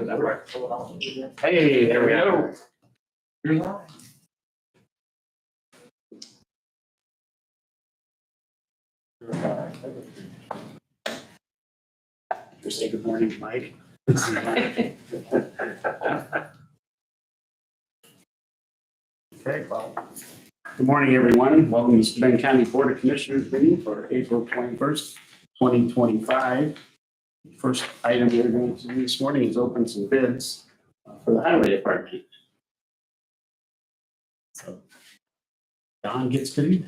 that work? Hey, there we go. You're live. Just say good morning, Mike. Okay, well, good morning, everyone. Welcome to Steuben County Board of Commissioners meeting for April 21st, 2025. First item we're going to do this morning is open some bids for the highway department. So Don gets to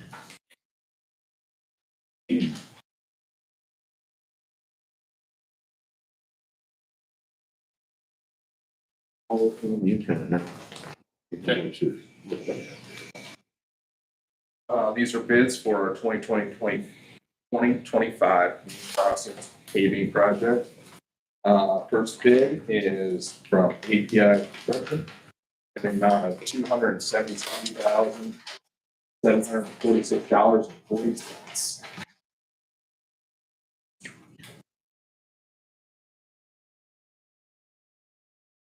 These are bids for our 2025 process paving project. First bid is from API Construction, an amount of $277,746.40.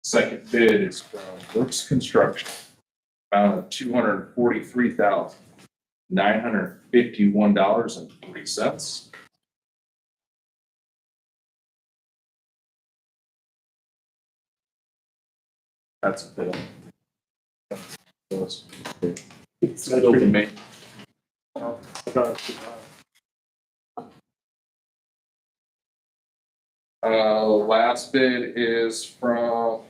Second bid is from Brooks Construction, amount of $243,951.40. That's a bid. It's open me. Last bid is from,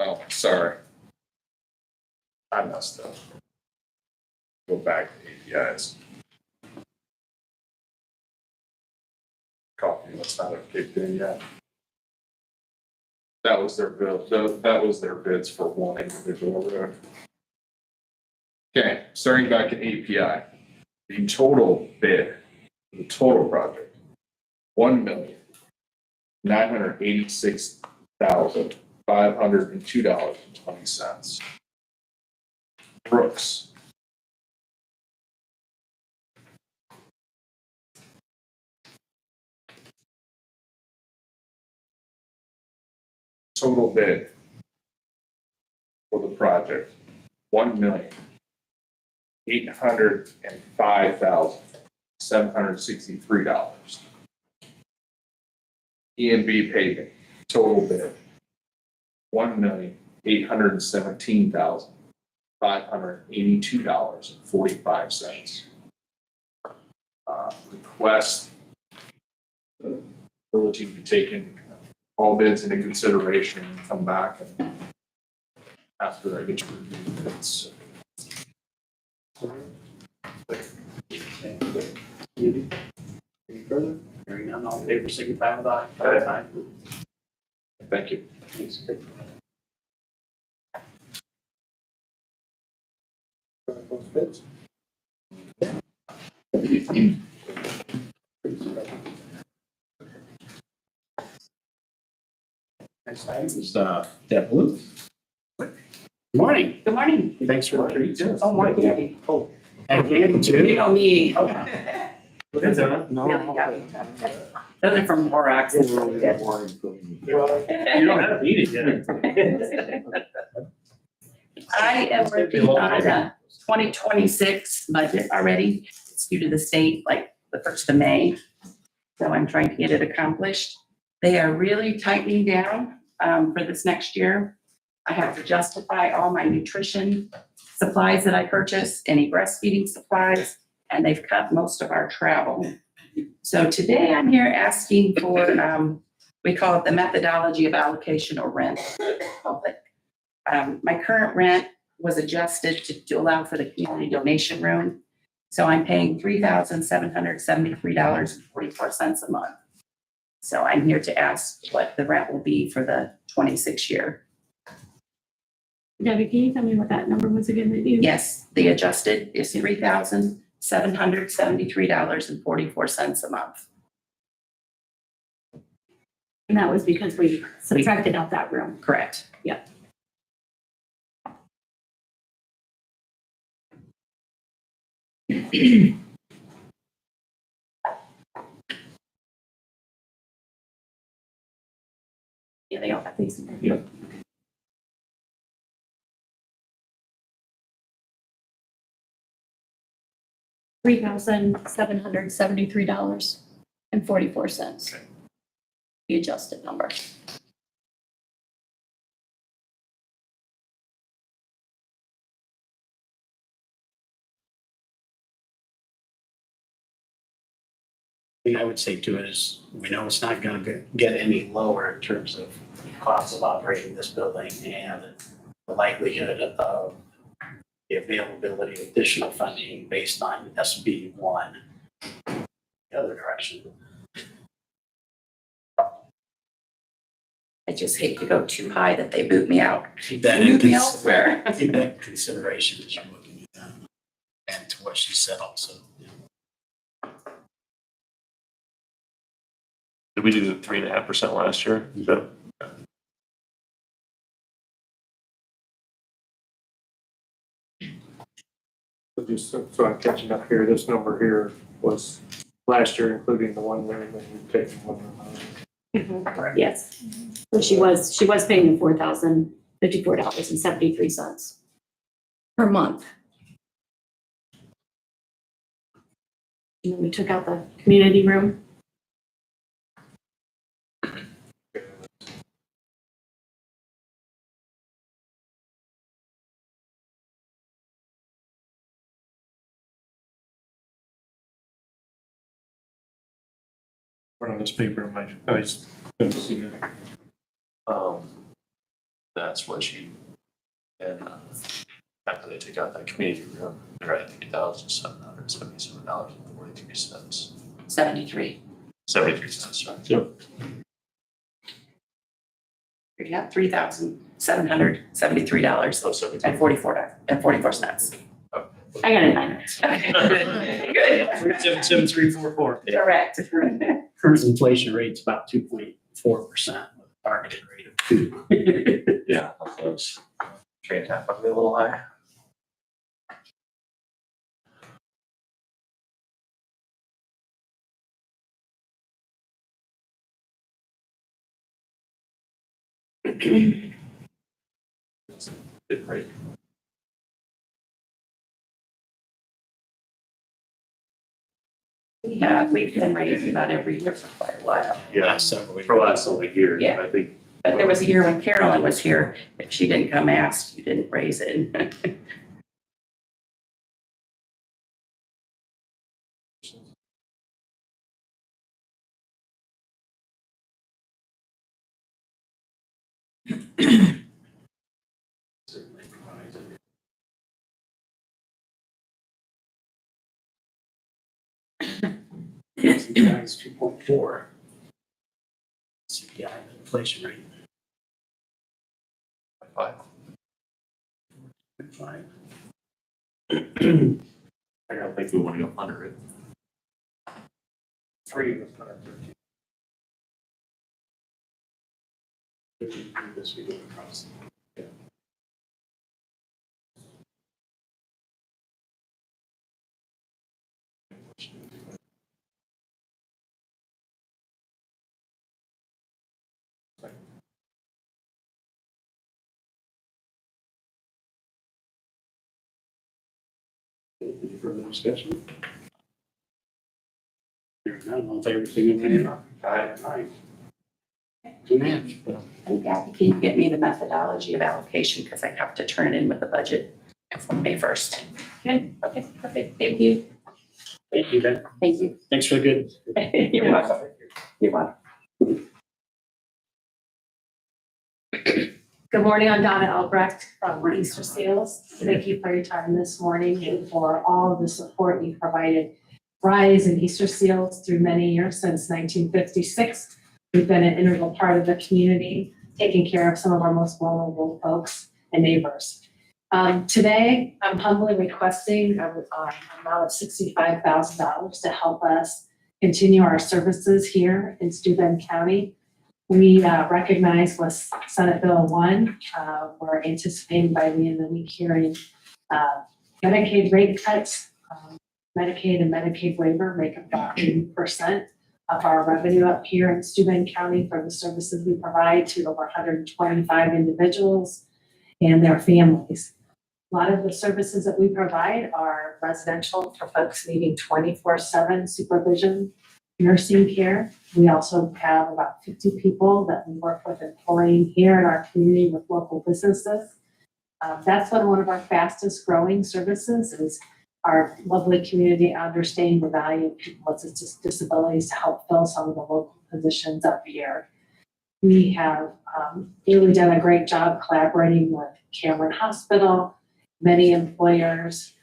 oh, sorry. I messed up. Go back to APIs. Copy must not have kicked in yet. That was their bill. That was their bids for one individual road. Okay, starting back at API, the total bid, the total project, $1,986,502.20. Brooks, total bid for the project, $1,805,763. E&B paving, total bid, $1,817,582.45. Request the ability to be taken all bids into consideration and come back and after I get your review bids. any further? Hearing none, all in favor, signify with aye. Aye. Thank you. Thanks. Those bids. Next item is Deb Blue. Good morning. Good morning. Thanks for the treat. Oh, more candy. Oh, and candy too. You know me. What is that? Really yummy. Those are from Borax. You don't have to eat it yet. I am working on a 2026 budget already. It's due to the state like the 1st of May. So I'm trying to get it accomplished. They are really tightening down for this next year. I have to justify all my nutrition supplies that I purchase, any breastfeeding supplies, and they've cut most of our travel. So today I'm here asking for, we call it the methodology of allocation or rent public. My current rent was adjusted to allow for the community donation room. So I'm paying $3,773.44 a month. So I'm here to ask what the rent will be for the 26 year. Debbie, can you tell me what that number was again that you? Yes, the adjusted is $3,773.44 a month. And that was because we subtracted out that room. Correct. Yep. Yeah, they all have these. Yeah. $3,773.44. Okay. The adjusted number. thing I would say to it is, we know it's not gonna get any lower in terms of costs of operating this building and the likelihood of the availability of additional funding based on SB one, the other direction. I just hate to go too high that they boot me out. Keep that in Move me elsewhere. keep that in consideration as you're looking at that. And to what she said also. Did we do the 3.5% last year? Is that- So just so I'm catching up here, this number here was last year, including the 1 million that you've taken $1 million. Yes. So she was paying the $4,054.73 per month. And then we took out the community room. On this paper, I just couldn't see it. That's what she, and after they take out that community room, they're at $3,777.43. 73. 73 cents, sorry. You got $3,773 Oh, 73. and 44 cents. I got it 9 minutes. Okay, good. 77344. Correct. Current inflation rate's about 2.4%, with a targeted rate of 2. Yeah, close. 3.5 might be a little high. Good rate. We've been raising about every year for quite a while. Yeah, Several years. for last only year, Yeah. I think. But there was a year when Carolyn was here, if she didn't come ask, you didn't raise it. Certainly provides it. CPI is 2.4. CPI, the inflation rate, 5. 5. I don't think we want to go under it. 3 was 113. This we go across. Yeah. Any further discussion? Hearing none, all in favor, signify by aye. Unanimous. And Kathy, can you get me the methodology of allocation, because I have to turn it in with the budget for May 1st. Okay, perfect. Thank you. Thank you, Ben. Thank you. Thanks for the good. You're welcome. You're welcome. Good morning, I'm Donna Albrecht from Easter Sales. Thank you for your time this morning and for all of the support you provided Rise and Easter Seals through many years since 1956. We've been an integral part of the community, taking care of some of our most vulnerable folks and neighbors. Today, I'm humbly requesting an amount of $65,000 to help us continue our services here in Steuben County. We recognize with Senate Bill 1, we're anticipating by the end of the week hearing Medicaid rate cuts. Medicaid and Medicaid waiver make up about 80% of our revenue up here in Steuben County for the services we provide to over 125 individuals and their families. A lot of the services that we provide are residential for folks needing 24/7 supervision, nursing care. We also have about 50 people that we work with employing here in our community with local businesses. That's been one of our fastest growing services is our lovely community understanding the value of people with disabilities to help fill some of the local positions up here. We have really done a great job collaborating with Cameron Hospital, many employers.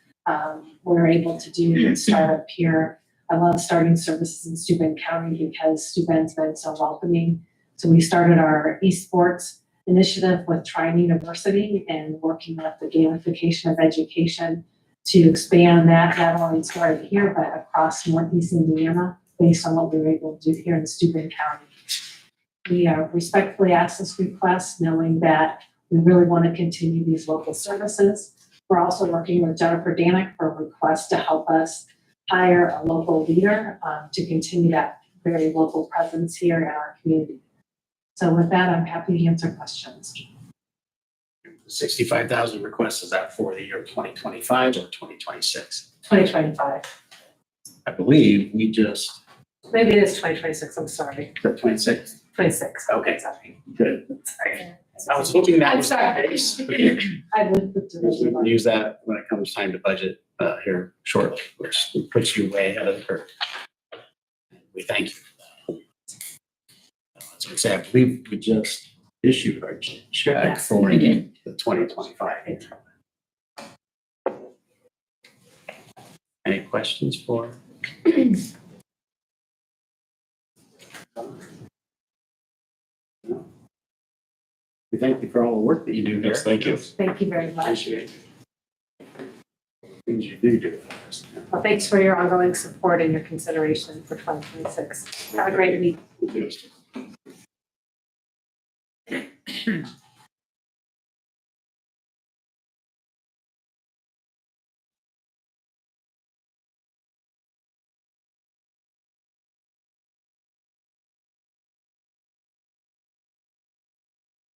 We're able to do and start up here. I love starting services in Steuben County because Steuben's been so welcoming. So we started our esports initiative with Trine University and working with the gamification of education to expand that, not only started here, but across Northeast Indiana based on what we were able to do here in Steuben County. We respectfully ask this request knowing that we really want to continue these local services. We're also working with Jennifer Danick for a request to help us hire a local leader to continue that very local presence here in our community. So with that, I'm happy to answer questions. 65,000 requests, is that for the year 2025 or 2026? 2025. I believe we just, Maybe it is 2026, I'm sorry. 26. 26. Okay. Sorry. Good. Sorry. I was hoping that I'm was the sorry. case. I would put the We can use that when it comes time to budget here shortly, which puts you way ahead of the curve. We thank you. As I say, I believe we just issued our check Yes, for we did. the 2025. Any questions for? We thank you for all the work that you do here. Yes, thank you. Thank you very much. Appreciate it. Things you do for us. Well, thanks for your ongoing support and your consideration for 2026. Have a great week.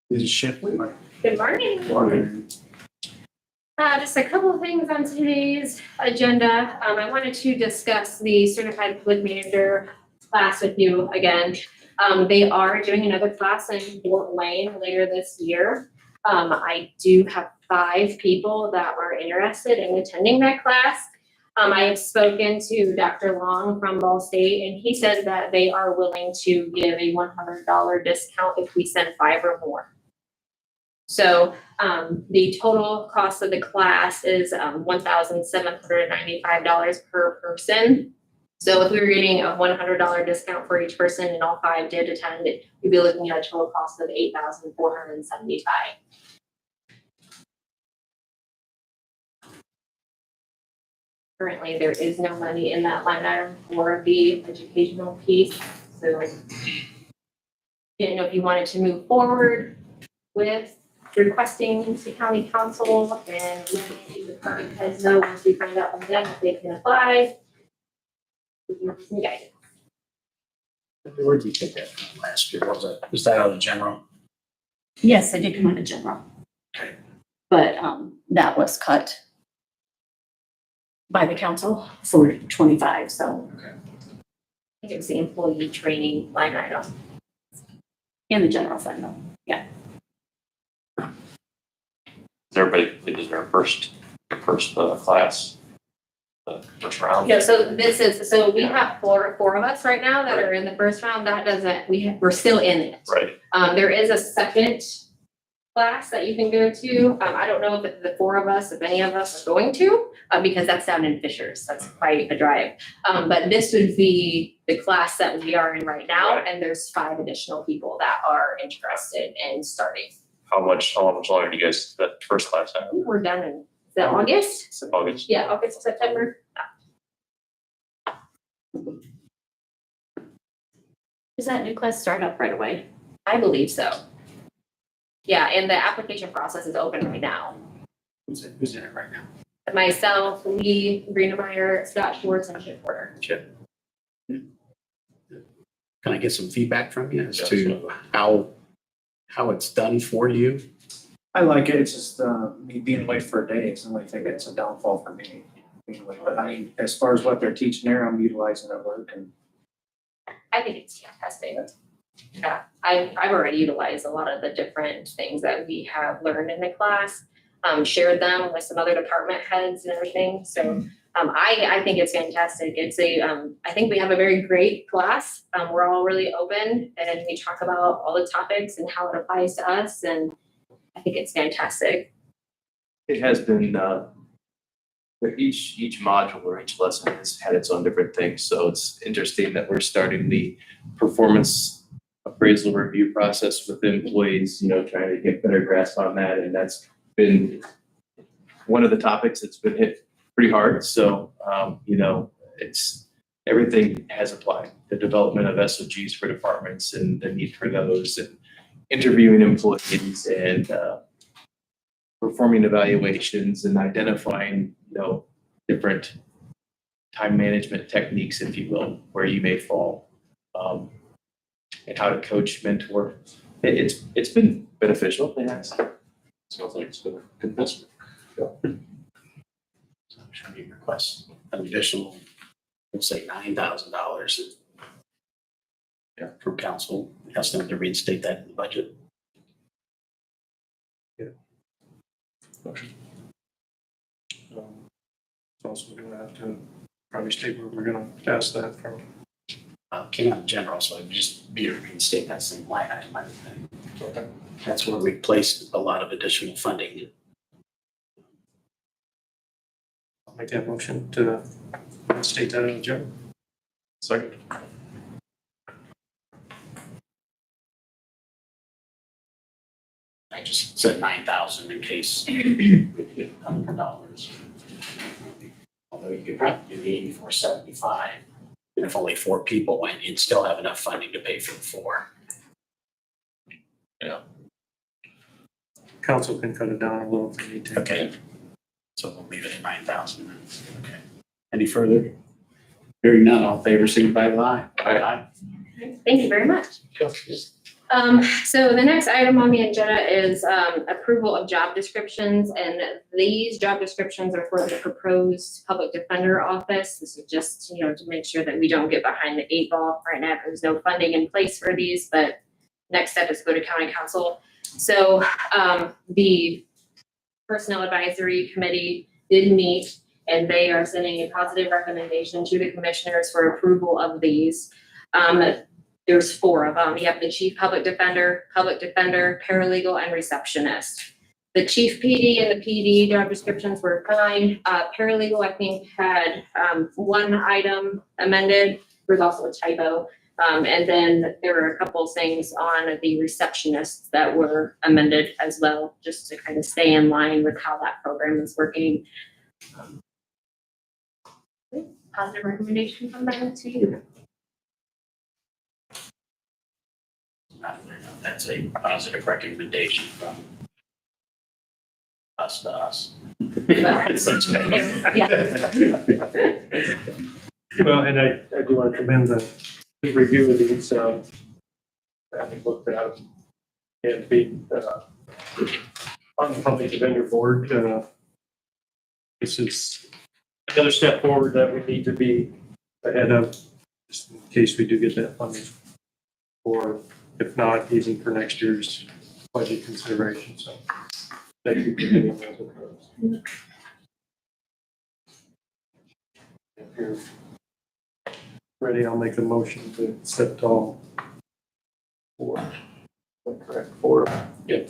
This is Shipley. Good morning. Morning. Just a couple of things on today's agenda. I wanted to discuss the certified public manager class with you again. They are doing another class in Fort Wayne later this year. I do have 5 people that are interested in attending that class. I have spoken to Dr. Long from Ball State, and he said that they are willing to give a $100 discount if we send 5 or more. So the total cost of the class is $1,795 per person. So if we were getting a $100 discount for each person and all 5 did attend, we'd be looking at a total cost of $8,475. Currently, there is no money in that line item for the educational piece, so didn't know if you wanted to move forward with requesting to county council and letting the department heads know once we find out from them if they can apply. Give you some guidance. Where did you take that from last year? Was that out of the general? Yes, I did come out of general. Okay. But that was cut by the council for 25, so I think it was the employee training line item. in the general fund though. Is everybody completed their first class, the first round? Yeah, so we have four of us right now that are in the first round. That doesn't, we're still in it. Right. There is a second class that you can go to. I don't know if the 4 of us, if any of us are going to, because that's down in Fishers. That's quite a drive. But this would be the class that we are in right now, Right. and there's 5 additional people that are interested in starting. How much longer do you guys, that first class I have? think we're done in, is that August? It's in August? Yeah, August, September. Does that new class start up right away? I believe so. Yeah, and the application process is open right now. Who's in it right now? Myself, Lee Greenemeyer, Scott Schwartz, and Chip Porter. Chip. Can I get some feedback from you as to how it's done for you? I like it, it's just, me being away for a day is the only thing that's a downfall for me. But I mean, as far as what they're teaching there, I'm utilizing at work and I think it's fantastic. Yeah, I've already utilized a lot of the different things that we have learned in the class, shared them with some other department heads and everything. So I think it's fantastic. It's I think we have a very great class. We're all really open and we talk about all the topics and how it applies to us, and I think it's fantastic. It has been, each module or each lesson has had its own different things. So it's interesting that we're starting the performance appraisal review process with employees, trying to get better grasp on that. And that's been one of the topics that's been hit pretty hard. So, it's, everything has applied. The development of SOGs for departments and the need for those, and interviewing employees and, performing evaluations and identifying, different time management techniques, if you will, where you may fall, and how to coach, mentor. It's been beneficial. It has. Sounds like it's been a good investment. I'm sure you request an additional, we'll say $9,000. Yeah. From council, ask them to reinstate that in the budget. Also gonna have to probably state where we're gonna pass that from. Came out in general, so it'd just be to reinstate that same line item, I would think. That's where we placed a lot of additional funding. I'll make that motion to state that in the agenda. Second. I just said 9,000 in case we get $100. Although you could probably do the 8475. And if only 4 people went, you'd still have enough funding to pay for the 4. Council can cut it down a little if we need to. Okay. So we'll leave it at 9,000 then. Okay. Any further? Hearing none, all in favor, signify with aye. Aye. Thank you very much. So the next item on the agenda is approval of job descriptions, and these job descriptions are for the proposed public defender office. This is just, to make sure that we don't get behind the 8 ball. Right now, there's no funding in place for these, but next step is go to county council. So the personnel advisory committee did meet, and they are sending a positive recommendation to the commissioners for approval of these. There's 4 of them. You have the chief public defender, paralegal, and receptionist. The chief PD and the PD job descriptions were fine. Paralegal, I think, had 1 item amended. There's also a typo. And then there were a couple things on the receptionists that were amended as well, just to kind of stay in line with how that program is working. Positive recommendation from them to you. That's a positive recommendation from us to us. Yeah. Well, and I do want to commend the review of these, having looked at them and being on the public defender board. This is another step forward that we need to be ahead of, just in case we do get that funding. Or if not, even for next year's budget consideration. So thank you for getting those approved. If you're ready, I'll make a motion to accept all 4. Is that correct? 4? Yep.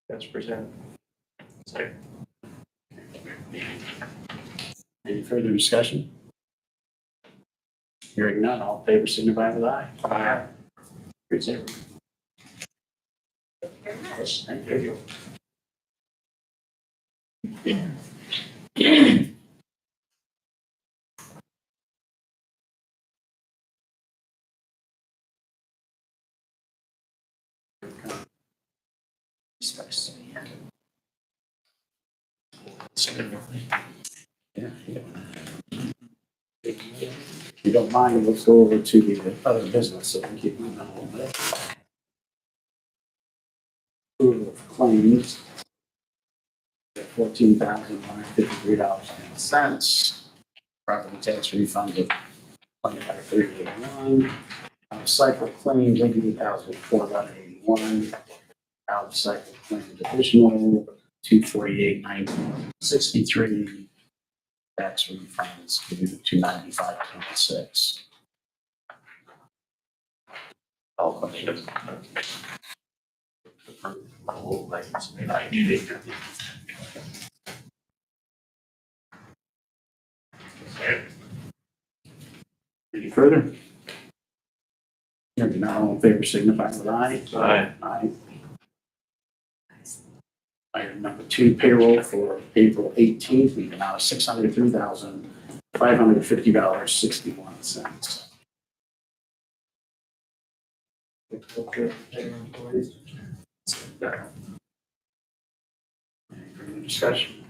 That's presented. Second. Any further discussion? Hearing none, all in favor, signify with aye. Aye. Great, sir. Thank you. Yeah. If you don't mind, let's go over to the other business, so we can keep moving a little bit. Approval of claims. $14,153.10. Property tax refund of $25,381. Cycle claims, $88,481. Out of cycle claims additional, $248,963. Tax refunds, $295.26. I'll need a. Any further? Hearing none, all in favor signify with aye. Aye. Aye. Item number 2, payroll for April 18th, the amount of $603,550.61. Any further discussion?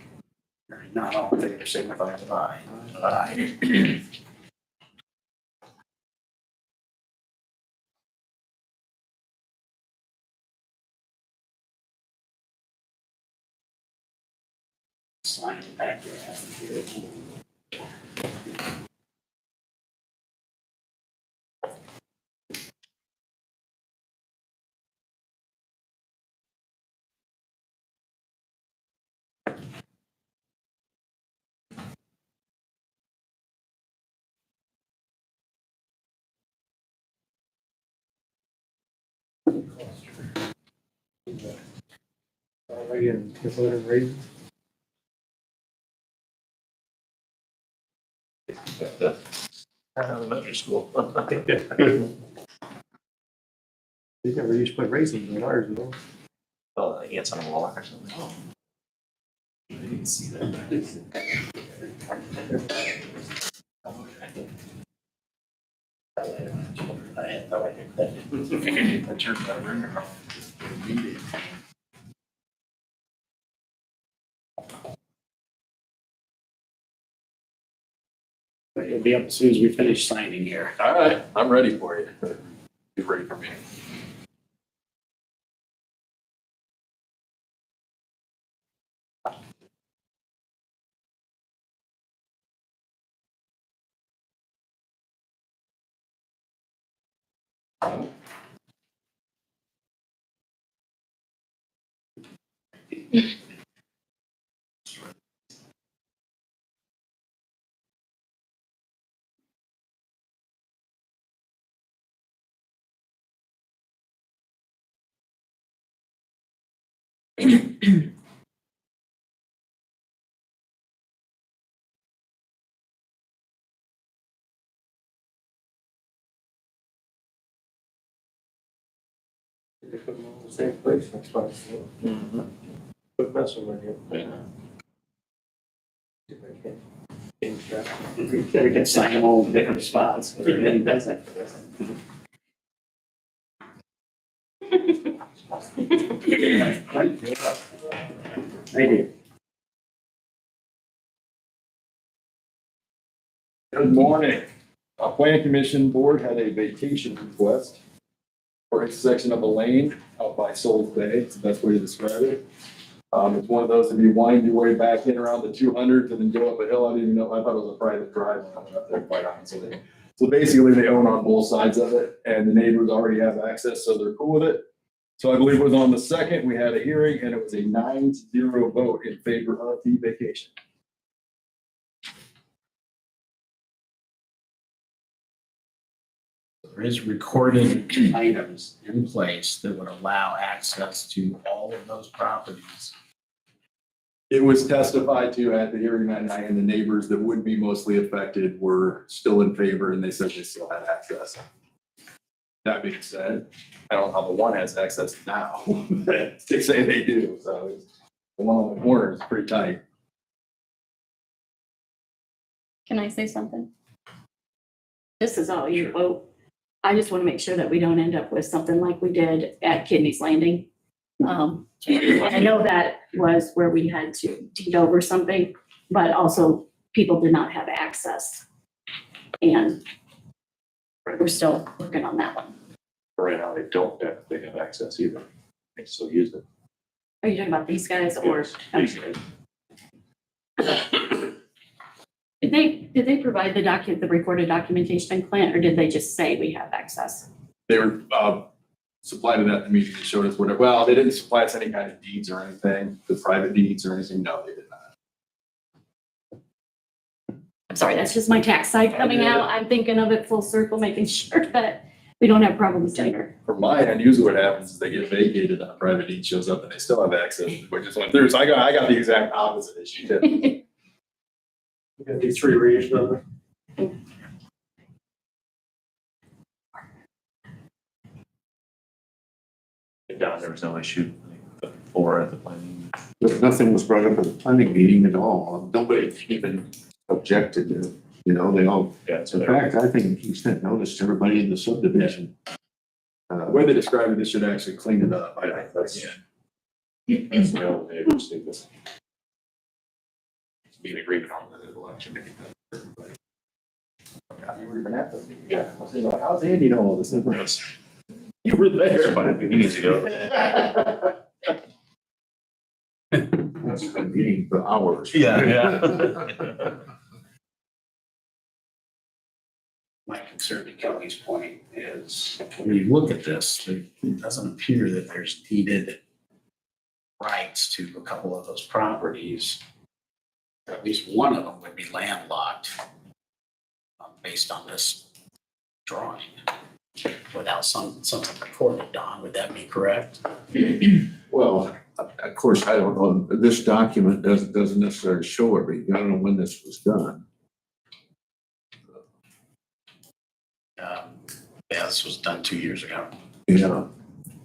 Hearing none, all in favor signify with aye. Aye. Sign it back there. Again, consider raising. Elementary school. They never used to put raisins in ours, you know? Well, I guess on a wall or something. Oh. I didn't see that. I had no idea that. I turned that around. It'll be up as soon as we finish signing here. All right, I'm ready for you. Be ready for me. They put them all in the same place, that's why it's put messing with you. Yeah. See if I can change that. We can sign them all in different spots. Everybody does that. Thank you. Good morning. Our Plan Commission Board had a vacation request for a section of a lane out by Souls Bay. It's the best way to describe it. It's one of those, if you wind your way back in around the 200s and then go up a hill, I didn't even know, I thought it was a private drive coming up there, quite honestly. So basically, they own on both sides of it, and the neighbors already have access, so they're cool with it. So I believe it was on the 2nd, we had a hearing, and it was a 9-0 vote in favor of the vacation. There is recorded items in place that would allow access to all of those properties. It was testified to at the hearing that night, and the neighbors that would be mostly affected were still in favor, and they said they still had access. That being said, I don't know how the one has access now. They say they do, so it's, the one on the corner is pretty tight. Can I say something? This is all your vote. I just want to make sure that we don't end up with something like we did at Kidney's Landing. I know that was where we had to deed over something, but also people did not have access. And we're still working on that one. Right now, they don't have access either. They still use it. Are you talking about these guys or? Did they provide the recorded documentation in Clint, or did they just say we have access? They were, supplied it at the meeting and showed us whatever, well, they didn't supply us any kind of deeds or anything, the private deeds or anything, no, they did not. I'm sorry, that's just my tax side coming out. I'm thinking of it full circle, making sure that we don't have problems later. For my end, usually what happens is they get vacated and a private deed shows up and they still have access, which just went through, so I got the exact opposite issue too. We're gonna do 3 readings on it. Don, there was no issue before at the planning. Nothing was brought up at the planning meeting at all. Nobody even objected to, they all, Yeah, so in fact, I think he sent notice to everybody in the subdivision. The way they describe it, this should actually clean it up. That's the only way to see this. Be an agreement on the election. You were even at the meeting. Yeah. I was like, how's Andy know all this information? You were there. But he needs to go. That's been meeting for hours. Yeah. My concern to Kelly's point is when you look at this, it doesn't appear that there's deeded rights to a couple of those properties. At least one of them would be landlocked based on this drawing without something recorded, Don. Would that be correct? Well, of course, I don't know. This document doesn't necessarily show everything. I don't know when this was done. Yeah, this was done 2 years ago, Yeah,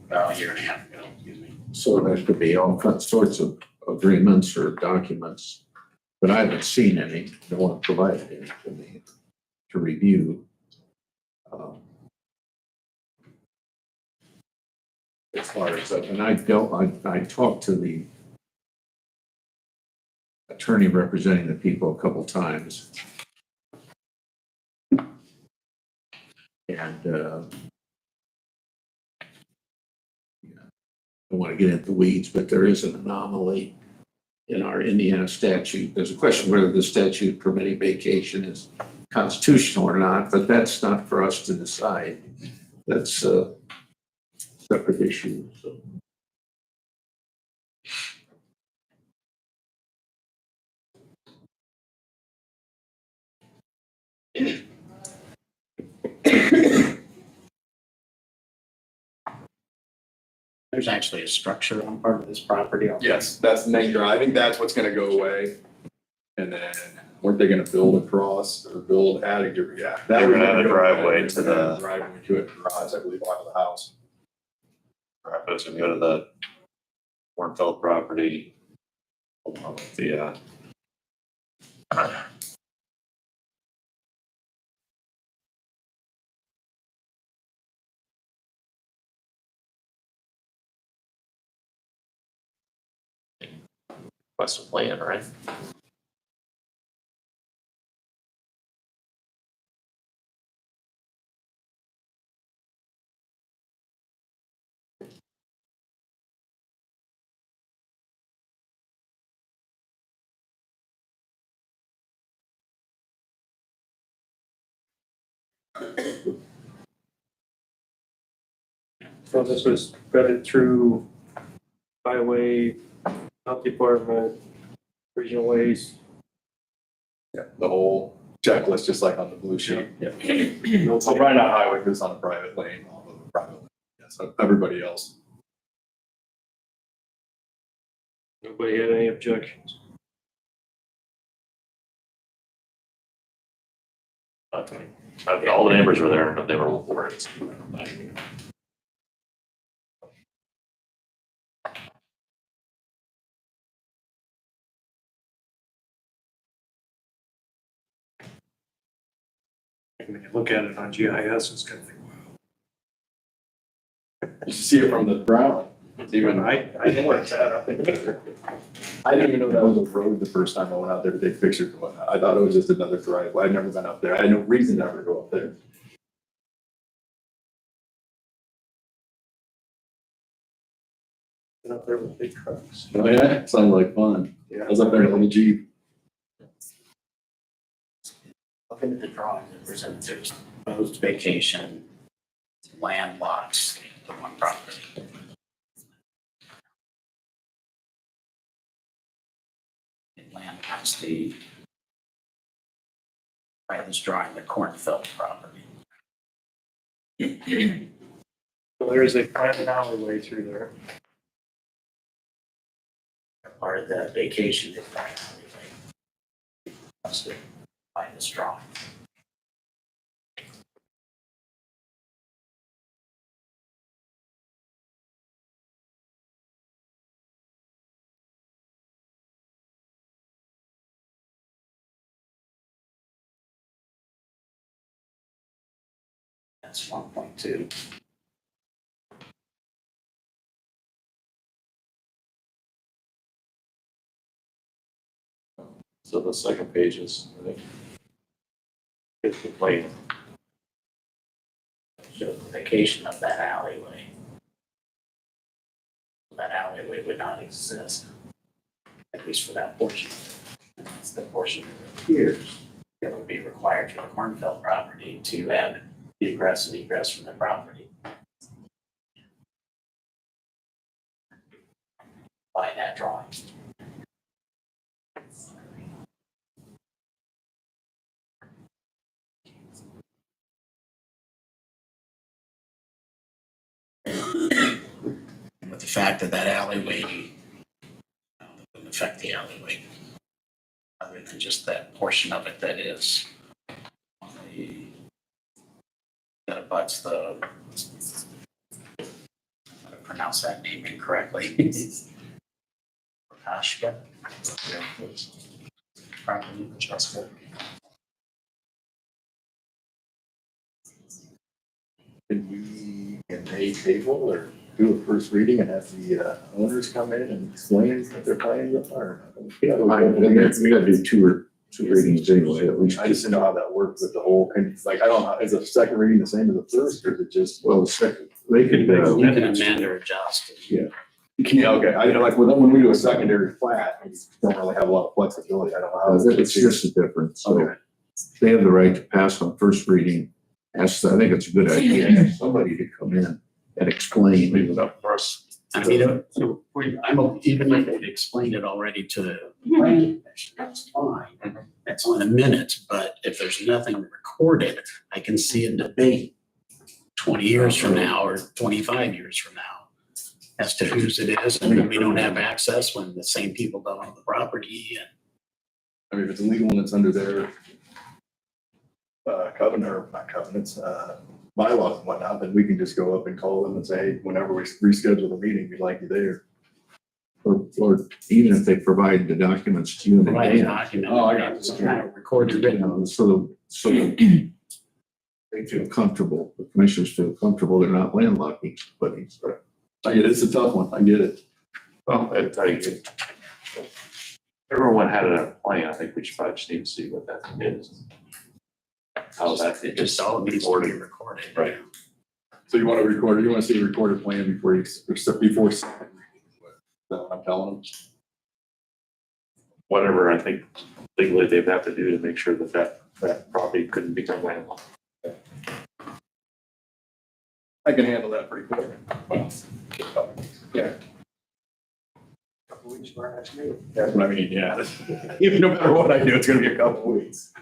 about a year and a half ago, excuse me. so there could be all sorts of agreements or documents, but I haven't seen any. They want to provide any to me to review. As far as that, and I talked to the attorney representing the people a couple times. And I don't want to get into the weeds, but there is an anomaly in our Indiana statute. There's a question whether the statute permitting vacation is constitutional or not, but that's not for us to decide. That's a separate issue, so. There's actually a structure on part of this property. Yes, that's the main drive. I think that's what's gonna go away. And then, weren't they gonna build across or build attic? Yeah. They were gonna add a driveway to the- Driveway to it, garage, I believe, onto the house. Right, but it's gonna go to the Warrenfeld property. Along with the, Western plan, right? So this was vetted through highway, health department, regional waste. Yeah, the whole checklist, just like on the blue sheet. Yeah. So probably not highway, because it's on a private lane, off of a private lane. Yeah, so everybody else. Nobody had any objections. All the neighbors were there, but they were worried. When you look at it on GIS, it's kind of like, wow. You see it from the ground. Even, I know where it's at, I think. I didn't even know that was a road the first time I went out there to take pictures and whatnot. I thought it was just another driveway. I'd never been up there. I had no reason to ever go up there. Been up there with big trucks. Oh, yeah, sounded like fun. I was up there in a little Jeep. Looking at the drawing, there's proposed vacation, land lots, the one property. Land lots, by this drawing, the cornfield property. So there is a private alleyway through there. Part of the vacation is by this drawing. That's 1.2. So the second page is, I think, it's the plan. Shows the vacation of that alleyway. That alleyway would not exist, at least for that portion. That's the portion that appears. It would be required for the cornfield property to have egress and egress from the property. By that drawing. With the fact that that alleyway, wouldn't affect the alleyway, other than just that portion of it that is on the, that abuts the, I'm gonna pronounce that name incorrectly. Prokashka. Property adjustment. Can we, in a table or do a first reading and have the owners come in and explain what their plans are? We gotta do two readings anyway, at least. I just didn't know how that works with the whole, like, I don't know, is the second reading the same as the first, or is it just? Well, the second, they could, You can amend or adjust. Yeah, okay, I know, like, when we do a secondary plat, we don't really have a lot of flexibility, I don't know how. it's just a difference, so Okay. they have the right to pass on first reading. I think it's a good idea, to have somebody to come in and explain. Leave it up for us. I mean, I'm, even if they've explained it already to the planning commission, that's fine. That's on a minute, but if there's nothing recorded, I can see a debate 20 years from now or 25 years from now as to whose it is, and we don't have access when the same people don't own the property. And I mean, if it's illegal and it's under their covenant, or not covenants, bylaws and whatnot, then we can just go up and call them and say, hey, whenever we reschedule the meeting, we'd like you there. Or even if they provide the documents to you in provide a advance, document. Oh, I got it. Recorded you written. know, so that they feel comfortable, the commissioners feel comfortable, they're not landlocking, but it's, It's a tough one, I get it. Well, I tell you, everyone had a plan. I think we should probably just need to see what that is. How that, It just all needs to be recorded. Right. So you want to record, you want to see a recorded plan before you, before. Is that what I'm telling them? whatever I think legally they'd have to do to make sure that that property couldn't become landlocked. I can handle that pretty quick. Yeah. Couple weeks for our next meeting. That's what I mean, yeah. Even no matter what I do, it's gonna be a couple weeks.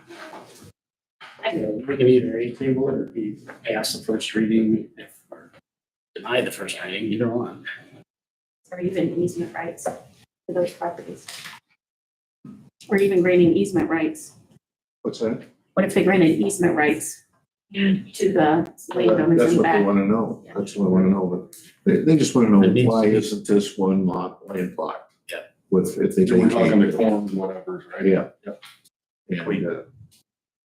We can either A table it or be pass the first reading or deny the first reading, either one. Or even easement rights to those properties. Or even granting easement rights. what's that? What if they granted easement rights to the landowners That's in what they back? wanna know, that's what I wanna know, but they just wanna know, It needs why to be- isn't this one lot landlocked? Yeah. With, if they So we're talking the vacate. forms, whatever, right? Yeah. Yep. And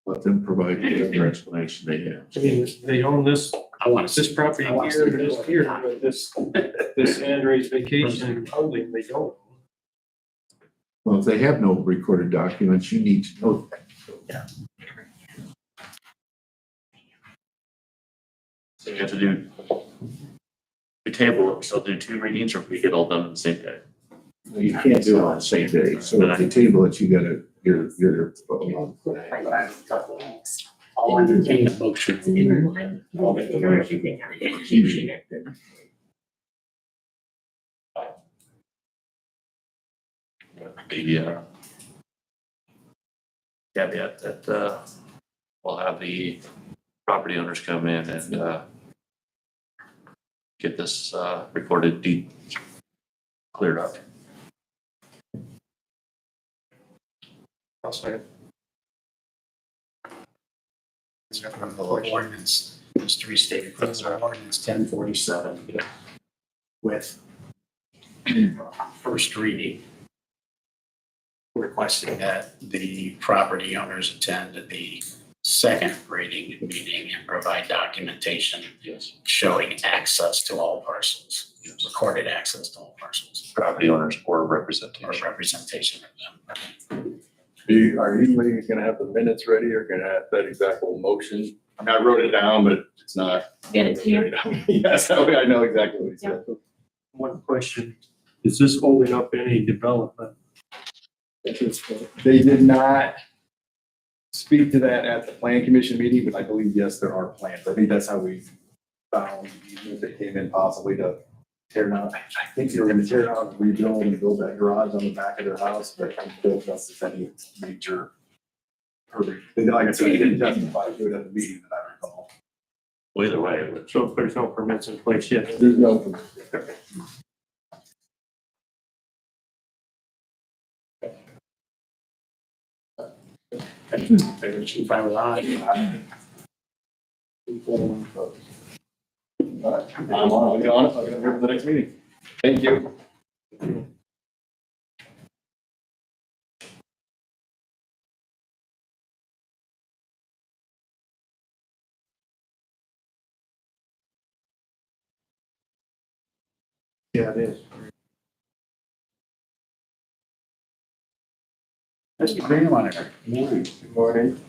let them provide whatever explanation they have. I mean, they own this I want to This property I wanna see here, the this report. here, but this Andre's Vacation Holding, they don't. Well, if they have no recorded documents, you need to know that. So you have to do, we table it, so do 2 readings, or we get all done on the same day? You can't do it on the same day, so if you table it, you gotta, you're. I'll entertain a motion. The caveat that we'll have the property owners come in and get this recorded deed cleared up. I'll say Ordinance, just to restate it, those are ordinance 1047 with first reading, requesting that the property owners attend the second reading meeting and provide documentation showing access to all parcels, recorded access to all parcels, Property owners or or representation. representation of them. Are you gonna have the minutes ready or gonna have that exact whole motion? I mean, I wrote it down, but it's not. Get it to you. Yes, I know exactly what he said. one question, is this holding up any development? They did not speak to that at the plan commission meeting, but I believe, yes, there are plans. I think that's how we found, even if they came in possibly to tear down. I think they were gonna tear down, rebuild and build that garage on the back of their house, but I don't know if that's any major. Like I said, they didn't testify to it at the meeting that I recall. Well, either way, So if there's no permits in place yet, There's no. If I were on, All right, I'll get on it, I'll get up here for the next meeting. Thank you. yeah, it is. Mr. Green Monitor. Good morning.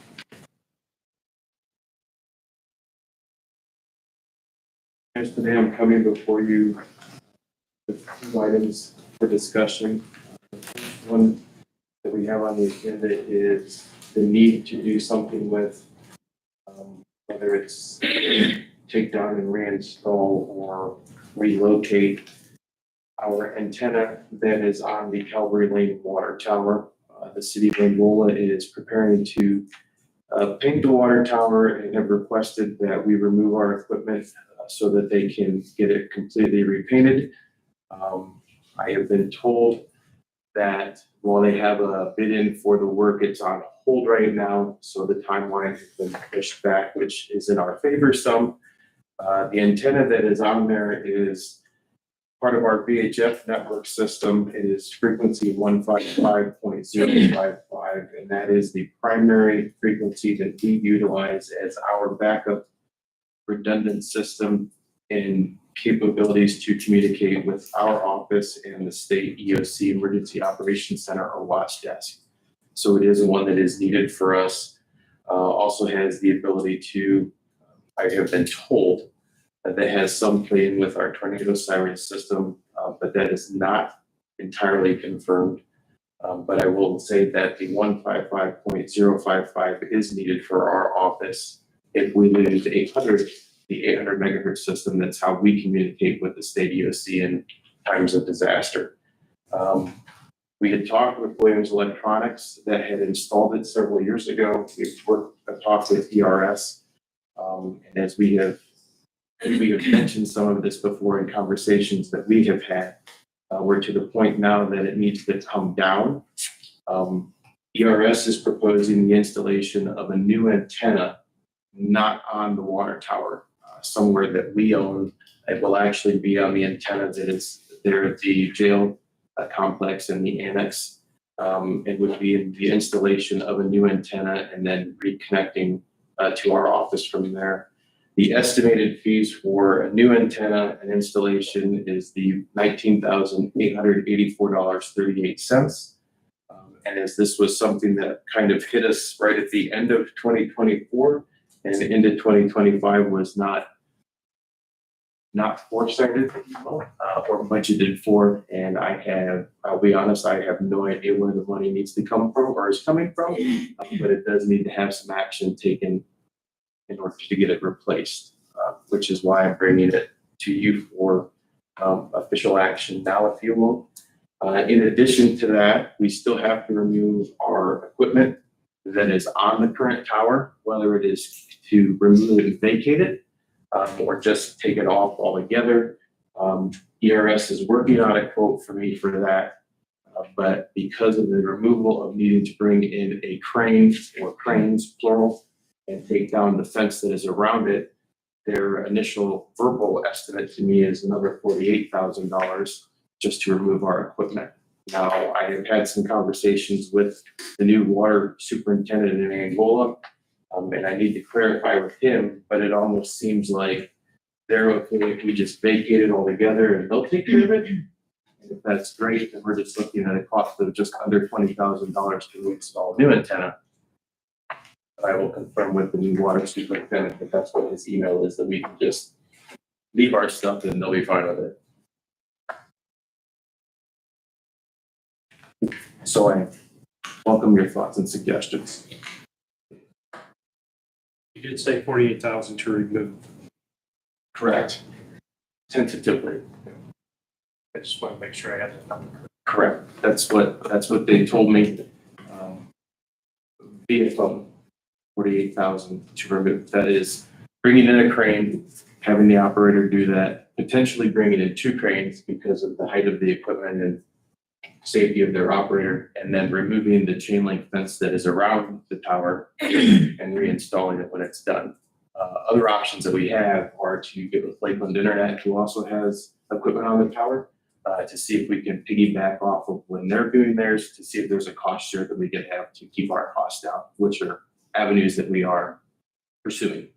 Guys, today I'm coming before you with 2 items for discussion. One that we have on the agenda is the need to do something with whether it's take down and reinstall or relocate our antenna that is on the Calvary Lane water tower. The city of Angola is preparing to paint the water tower and have requested that we remove our equipment so that they can get it completely repainted. I have been told that while they have a bid in for the work, it's on hold right now, so the timeline has been pushed back, which is in our favor some. The antenna that is on there is part of our VHF network system. It is frequency 155.055, and that is the primary frequency that we utilize as our backup redundant system and capabilities to communicate with our office and the state EOC Emergency Operations Center or WASP desk. So it is one that is needed for us. Also has the ability to, I have been told, that has some play in with our tornado siren system, but that is not entirely confirmed. But I will say that the 155.055 is needed for our office. If we lose the 800 megahertz system, that's how we communicate with the state EOC in times of disaster. We had talked with Williams Electronics that had installed it several years ago. We've talked with ERS. And as we have mentioned some of this before in conversations that we have had, we're to the point now that it needs to come down. ERS is proposing the installation of a new antenna, not on the water tower, somewhere that we own. It will actually be on the antenna that is there at the jail complex and the annex. It would be the installation of a new antenna and then reconnecting to our office from there. The estimated fees for a new antenna and installation is the $19,884.38. And as this was something that kind of hit us right at the end of 2024 and into 2025 was not foresighted or budgeted for. And I'll be honest, I have no idea where the money needs to come from or is coming from, but it does need to have some action taken in order to get it replaced, which is why I'm bringing it to you for official action now, if you will. In addition to that, we still have to remove our equipment that is on the current tower, whether it is to remove it and vacate it, or just take it off altogether. ERS is working on a quote for me for that, but because of the removal of needing to bring in a crane or cranes, plural, and take down the fence that is around it, their initial verbal estimate to me is another $48,000 just to remove our equipment. Now, I have had some conversations with the new water superintendent in Angola, and I need to clarify with him, but it almost seems like they're okay if we just vacate it altogether and they'll take care of it. And if that's great, then we're just looking at a cost of just under $20,000 to install a new antenna. But I will confirm with the new water superintendent that that's what his email is, that we can just leave our stuff and they'll be fine with it. So I welcome your thoughts and suggestions. You did say 48,000 to remove. Correct. Tentatively. I just want to make sure I had that number. Correct. That's what they told me. Vehicle, 48,000 to remove. That is bringing in a crane, having the operator do that, potentially bringing in 2 cranes because of the height of the equipment and safety of their operator, and then removing the chain link fence that is around the tower and reinstalling it when it's done. Other options that we have are to get with Lakeland Internet, who also has equipment on the tower, to see if we can piggyback off of when they're doing theirs, to see if there's a cost share that we could have to keep our costs down, which are avenues that we are pursuing.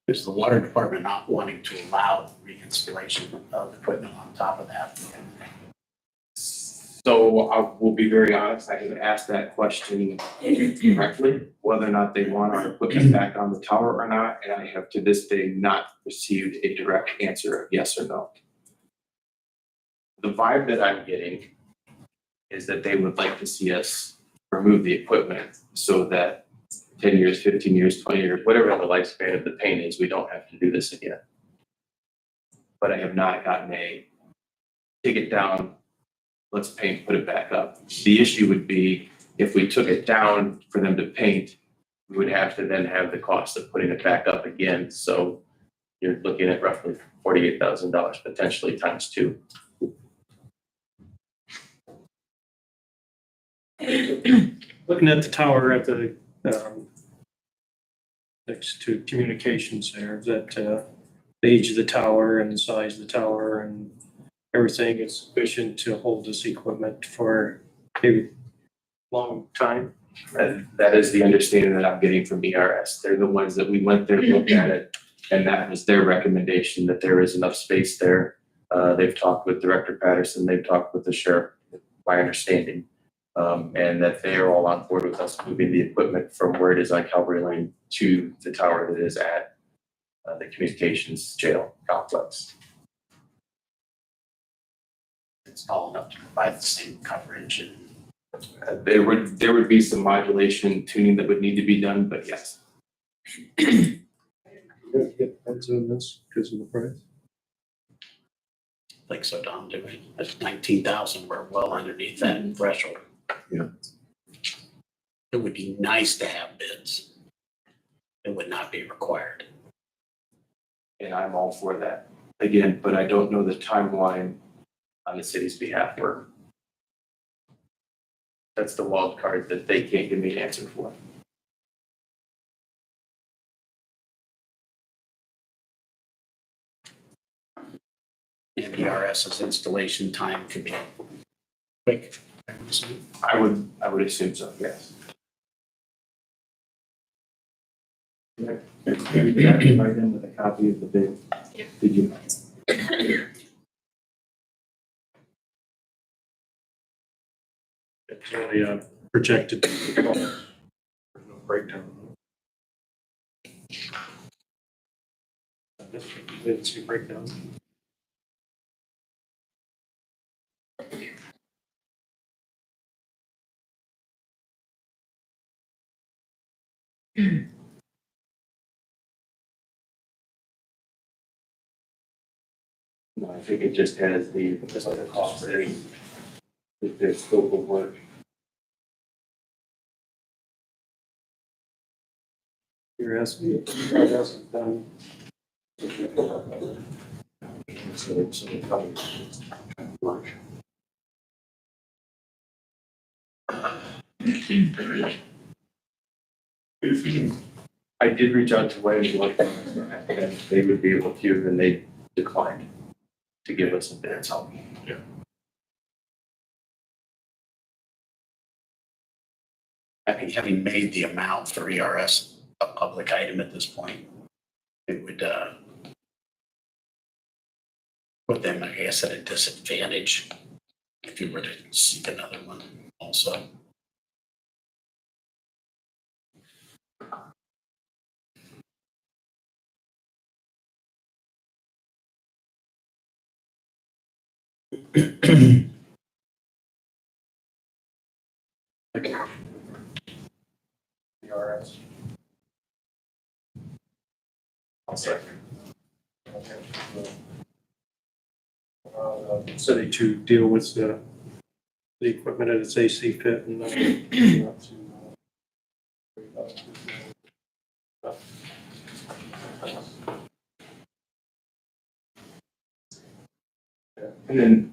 Is the water department not wanting to allow reinstallation of equipment on top of that? So I will be very honest, I have asked that question directly, whether or not they want our equipment back on the tower or not, and I have to this day not received a direct answer of yes or no. The vibe that I'm getting is that they would like to see us remove the equipment so that 10 years, 15 years, 20 years, whatever the lifespan of the paint is, we don't have to do this again. But I have not gotten a take it down, let's paint, put it back up. The issue would be if we took it down for them to paint, we would have to then have the cost of putting it back up again. So you're looking at roughly $48,000 potentially times 2. Looking at the tower at the, next to communications there, is that the age of the tower and the size of the tower and everything is sufficient to hold this equipment for a long time? That is the understanding that I'm getting from ERS. They're the ones that we went there, looked at it, and that was their recommendation that there is enough space there. They've talked with Director Patterson, they've talked with the sheriff, my understanding, and that they are all on board with us moving the equipment from where it is on Calvary Lane to the tower that is at the communications jail complex. It's all enough to provide the same coverage and There would be some modulation tuning that would need to be done, but yes. You have to get heads on this because of the price. like so Don doing. That's 19,000. We're well underneath that threshold. Yeah. It would be nice to have bids. It would not be required. And I'm all for that. Again, but I don't know the timeline on the city's behalf where that's the wild card that they can't give me an answer for. And ERS's installation time could be quick. I would assume so, yes. Right in with a copy of the bid. Did you? It's only projected. There's no breakdown. This didn't see breakdown. No, I think it just has the cost, the scope of work. You're asking. I did reach out to Wayne and looked at it, and they would be able to, and they declined to give us a bid, so. Having made the amount for ERS a public item at this point, it would put them, I guess, at a disadvantage if you were to seek another one also. PRS. I'll second. City to deal with the equipment at its AC fit and And then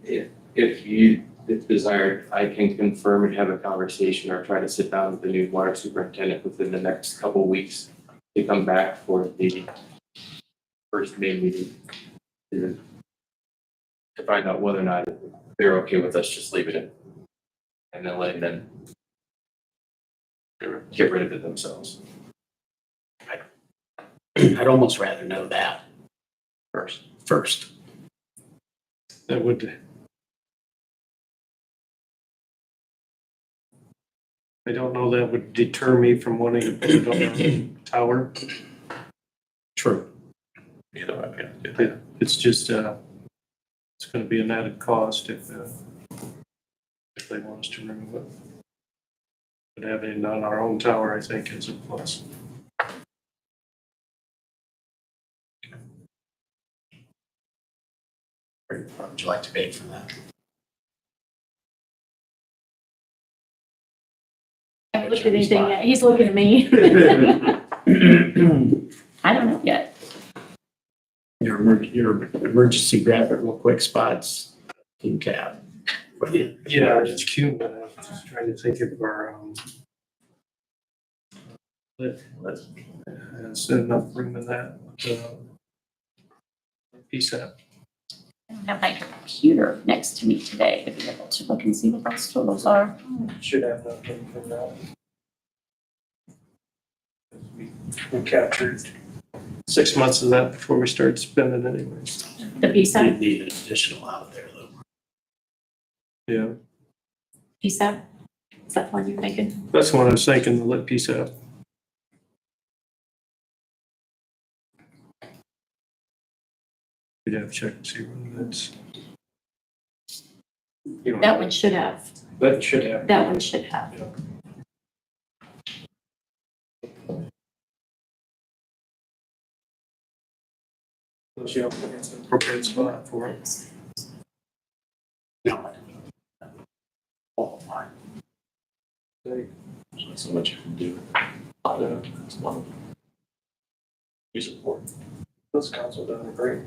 if desired, I can confirm and have a conversation or try to sit down with the new water superintendent within the next couple of weeks to come back for the first May meeting. To find out whether or not they're okay with us just leaving it and then letting them get rid of it themselves I'd almost rather know that first. that would. I don't know that would deter me from wanting to put it on our tower. True. Either way, yeah. It's just, it's gonna be an added cost if they want us to remove it. But having it on our own tower, I think is a plus. What would you like to pay for that? I haven't looked at anything yet. He's looking at me. I don't know yet. Your emergency grab it real quick spots, team cab. Yeah, it's cute, but I'm just trying to think of our, it's enough room in that, piece out. I don't have my computer next to me today to be able to look and see what those totals are. Should have nothing from that. We captured 6 months of that before we started spending anyways. The PSAP, You need an additional out there though. Yeah, PSAP, is that the one you're thinking? that's the one I was thinking, the lit piece out. We'd have to check and see whether that's. You know, That one should have, that should have. that one should have. Unless you have an appropriate spot for it. No. Oh, fine. Not so much you can do. It's one of them. We support. This council done a great.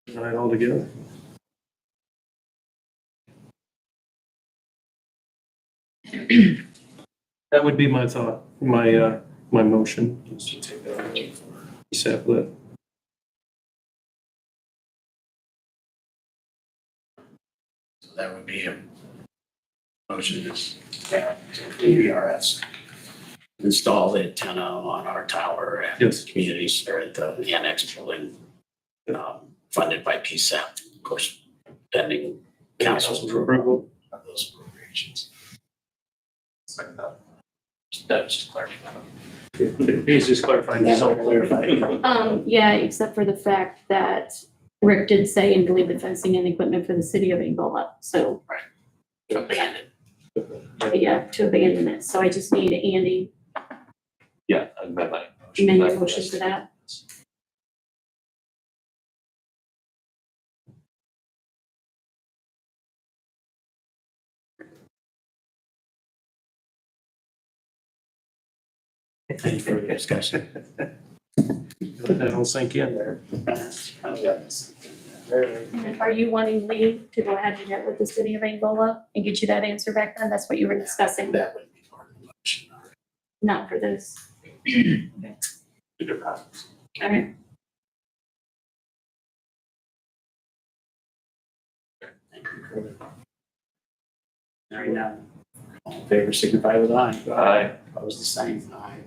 Nine altogether. That would be my thought, my motion, is to take that away for PSAP lit. that would be a motion is that the ERS install the antenna on our tower at Yes. communities or at the annex building, funded by PSAP, of course, pending council's approval of those appropriations. That's just clarifying. He's just clarifying. That's all clarified. Yeah, except for the fact that Rick did say and believe the fencing and equipment for the city of Angola. So, Abandoned. yeah, to abandon it. So I just need Andy Yeah, I amend my to motion. amend your motion for that. Any further discussion? Let that all sink in there. And are you wanting Lee to go ahead and get with the city of Angola and get you that answer back then? That's what you were discussing, That would be part of the motion. not for this. All right. Hearing none. All in favor, signify with aye. Aye. Opposed, the same. Aye.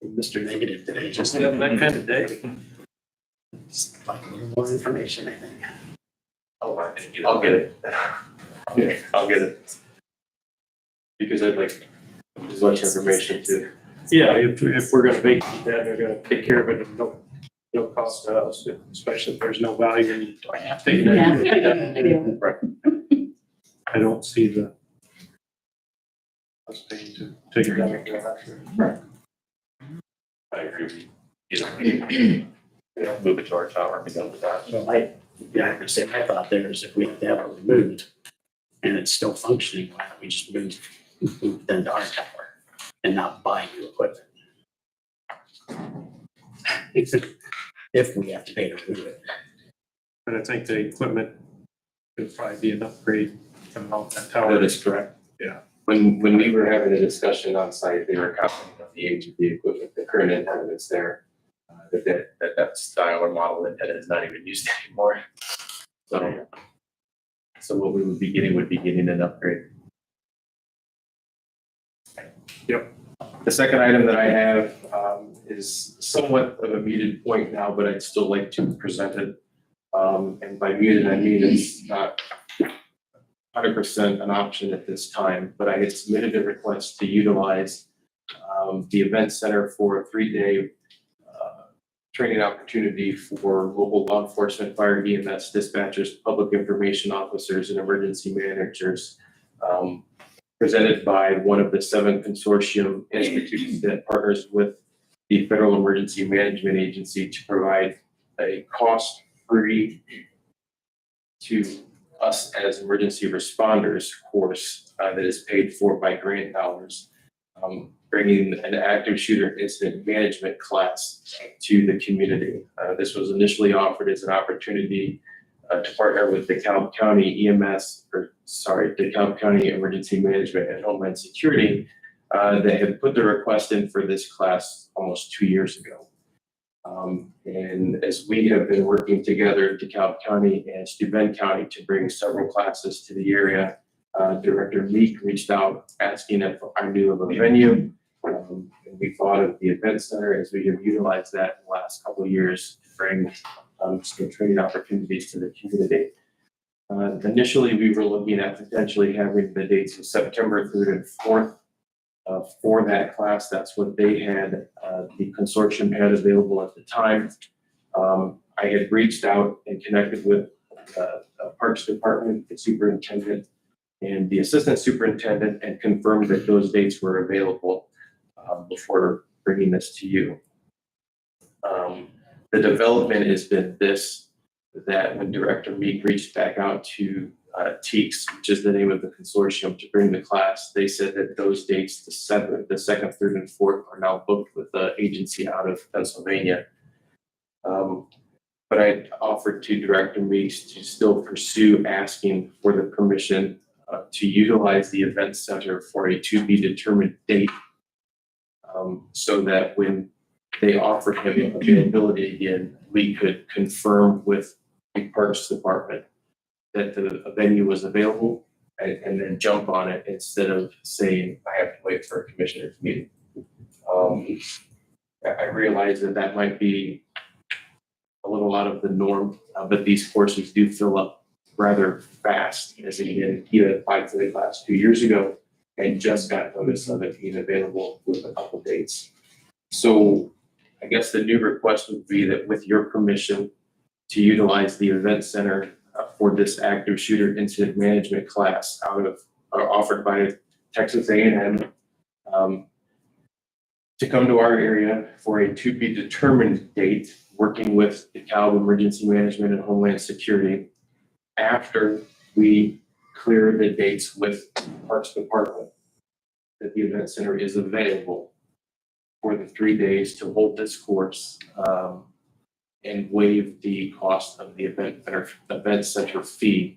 Mr. Negative today, just Having that kind of day. just like a little more information, I think. I'll get it. Yeah, I'll get it. Because I'd like as much information too. Yeah, if we're gonna vacate that, they're gonna take care of it at no cost to us, especially if there's no value in taking Yeah. it. Right. I don't see the us paying to take it down. I agree with you. You know, move it to our tower, be done with that. So I would say, my thought there is if we have to have it removed and it's still functioning, why don't we just move them to our tower and not buy new equipment? If we have to pay to remove it. But I think the equipment would probably be an upgrade coming off that tower. That is correct. Yeah. When we were having a discussion on site, they were commenting on the age of the equipment, the current antenna that's there. That style or model antenna is not even used anymore. So what we would be getting an upgrade. Yep. The second item that I have is somewhat of a muted point now, but I'd still like to present it. And by muted, I mean it's not 100% an option at this time, but I had submitted a request to utilize the event center for a 3-day training opportunity for local law enforcement, fire, EMS, dispatchers, public information officers, and emergency managers, presented by one of the 7 consortium institutes that partners with the Federal Emergency Management Agency to provide a cost-free to us as emergency responders course that is paid for by grant dollars, bringing an active shooter incident management class to the community. This was initially offered as an opportunity to partner with DeKalb County DeKalb County Emergency Management and Homeland Security that had put the request in for this class almost 2 years ago. And as we have been working together, DeKalb County and Steuben County, to bring several classes to the area, Director Meek reached out asking if I knew of a venue. And we thought of the event center as we have utilized that in the last couple of years to bring some training opportunities to the community. Initially, we were looking at potentially having the dates of September 3rd and 4th for that class. That's what they had, the consortium had available at the time. I had reached out and connected with Parks Department, the superintendent, and the assistant superintendent, and confirmed that those dates were available before bringing this to you. The development has been this, that when Director Meek reached back out to TEACS, which is the name of the consortium, to bring the class, they said that those dates, the 2nd, 3rd, and 4th, are now booked with the agency out of Pennsylvania. But I offered to Director Meek to still pursue asking for the permission to utilize the event center for a to-be-determined date, so that when they offered him availability again, we could confirm with the Parks Department that the venue was available and then jump on it instead of saying, I have to wait for a commissioner's meeting. I realize that that might be a little out of the norm, but these courses do fill up rather fast, as again, he applied for the class 2 years ago and just got notice of it being available with a couple dates. So I guess the new request would be that with your permission to utilize the event center for this active shooter incident management class offered by Texas A&M, to come to our area for a to be determined date, working with the DeKalb Emergency Management and Homeland Security after we clear the dates with Parks Department, that the event center is available for the 3 days to hold this course, and waive the cost of the event center fee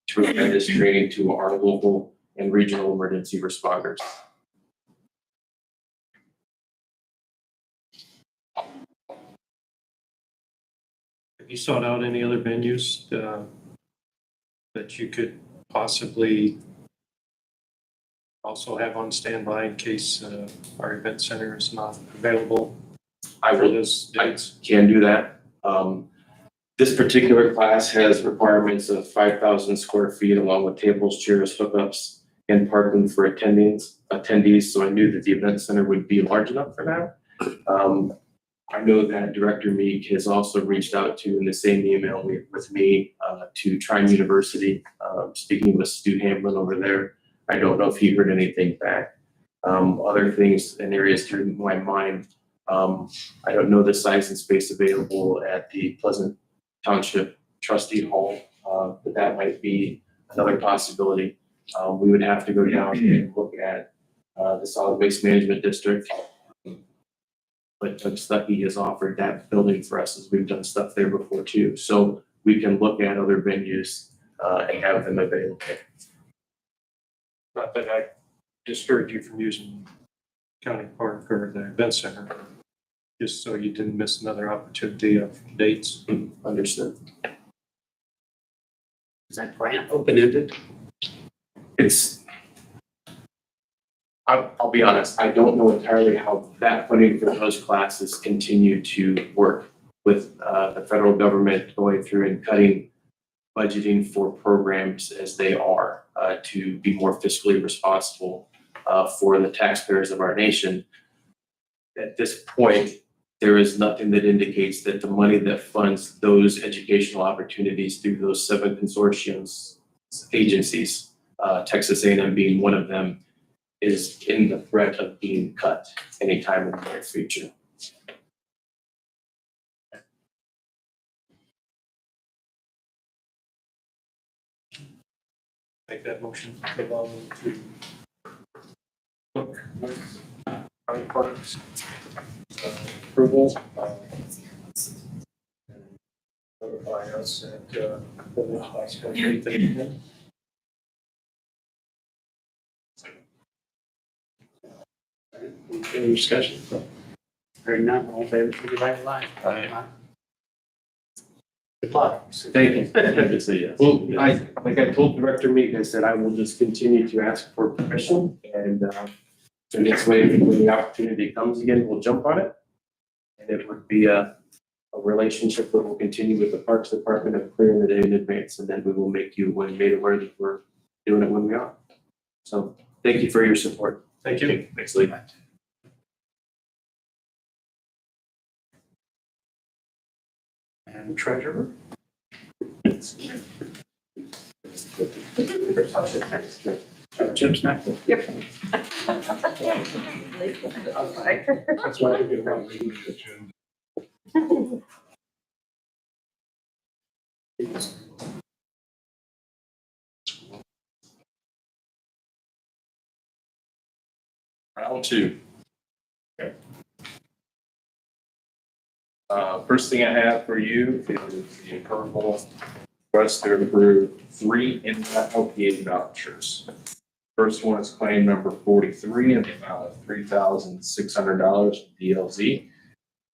to provide this training to our local and regional emergency responders. Have you sought out any other venues that you could possibly also have on standby in case our event center is not available I for will those dates? can do that. This particular class has requirements of 5,000 square feet along with tables, chairs, hookups, and parking for attendees. So I knew that the event center would be large enough for that. I know that Director Meek has also reached out to, in the same email with me, to Trine University, speaking with Stu Hamlin over there. I don't know if he heard anything back. Other things and areas through my mind, I don't know the size and space available at the Pleasant Township Trustee Hall, but that might be another possibility. We would have to go down and look at the Solid Waste Management District. But Doug Stuckey has offered that building for us, as we've done stuff there before too. So we can look at other venues and have them available. Not that I discourage you from using County Park or the event center, just so you didn't miss another opportunity of dates. Understood. Is that grant open-ended? I'll be honest, I don't know entirely how that funding for those classes continue to work with the federal government going through and cutting budgeting for programs as they are to be more fiscally responsible for the taxpayers of our nation. At this point, there is nothing that indicates that the money that funds those educational opportunities through those 7 consortiums, agencies, Texas A&M being one of them, is in the threat of being cut anytime in the near future. Make that motion along to look with County Parks approval. Notify us at the possible date that you can. Any discussion? Hearing none, all in favor, signify by aye. Good luck. Thank you. Good to see you. Well, like I told Director Meek, I said I will just continue to ask for permission, and the next way when the opportunity comes again, we'll jump on it. And it would be a relationship that will continue with the Parks Department of clearing the day in advance, and then we will make you made aware that we're doing it when we are. So thank you for your support. Thank you. Thanks, Lee. And treasurer? Jim's next. Yep. That's why I did wrong. Round 2. Okay. First thing I have for you is the approval request to approve 3 in-depth LPA vouchers. First one is claim number 43 in the amount of $3,600 DLZ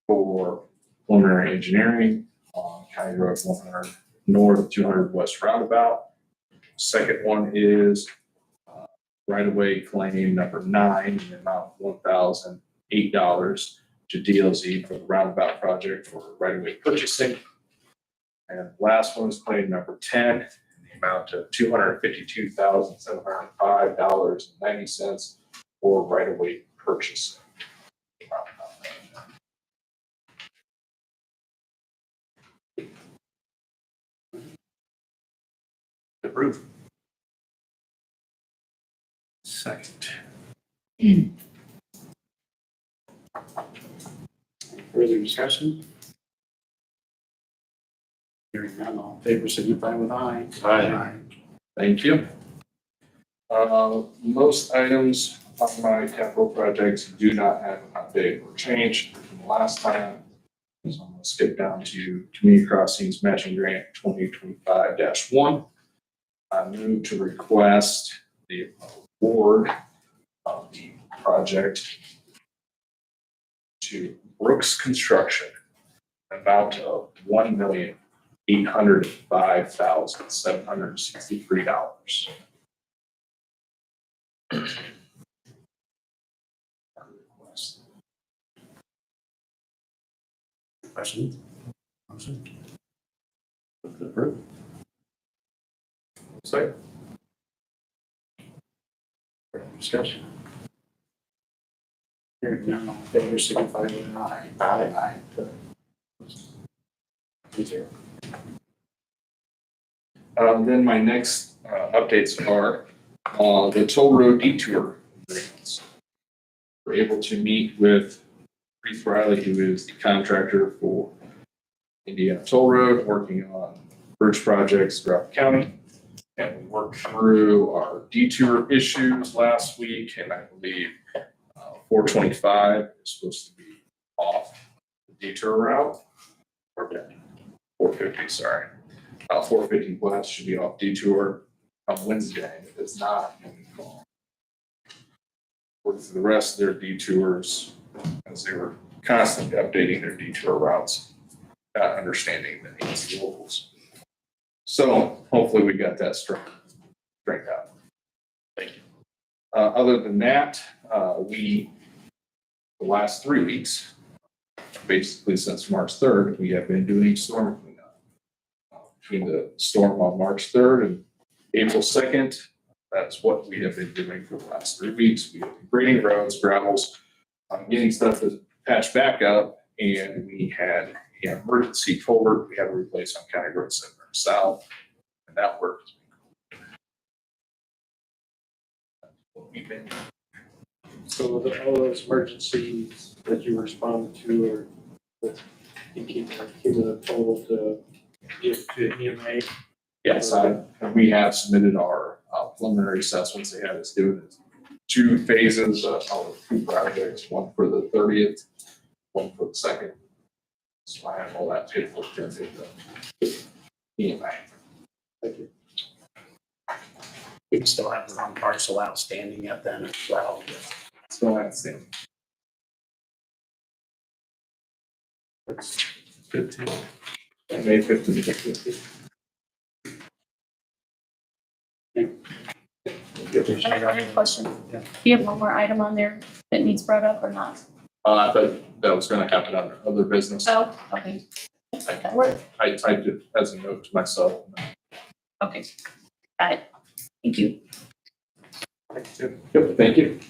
for preliminary engineering on County Road 100 North 200 West Roundabout Second one is right-of-way claim number 9 in the amount of $1,008 to DLZ for the roundabout project for right-of-way purchasing. And last one is claim number 10 in the amount of $252,705.90 for right-of-way purchasing. Approved. Second. Further discussion? Hearing none, all in favor, signify with aye. Aye. Thank you. Most items on my capital projects do not have an update or change from the last time. So I'm gonna skip down to Community Crossings Matching Grant 2025-1. I move to request the award of the project to Brooks Construction, amount of $1,805,763. Questions? Motion? Approved. Second. Further discussion? Hearing none, all in favor, signify with aye. Aye. Zero. Then my next updates are the toll road detour agreements. We're able to meet with Reese Riley, who is the contractor for Indiana Toll Road, working on bridge projects throughout the county. And we worked through our detour issues last week, and I believe 425 is supposed to be off the detour route. 450, sorry. 450 west should be off detour on Wednesday. If it's not, then we call. Work through the rest of their detours as they were constantly updating their detour routes, not understanding the needs of the locals. So hopefully we got that straightened out. Thank you. Other than that, the last 3 weeks, basically since March 3rd, we have been doing storm cleanup. Between the storm on March 3rd and April 2nd, that's what we have been doing for the last 3 weeks. We have been grading roads, gravels, getting stuff to patch back up, and we had an emergency culvert we had to replace on County Road 7 South, and that worked. That's what we've been. So all those emergencies that you responded to are with cumulative total to give to EMA? Yes, we have submitted our preliminary assessments. They had us do it in 2 phases of 2 projects, one for the 30th, one for the 2nd. So I have all that paperwork to the EMA. Thank you. We still have the wrong parcel outstanding yet then as well. So that's it. That's 15. May 15th. I have a question. Yeah. Do you have one more item on there that needs brought up or not? I thought that was gonna happen under other business. Oh, okay. That works. I typed it as a note to myself. Okay. Got it. Thank you. Yep, thank you.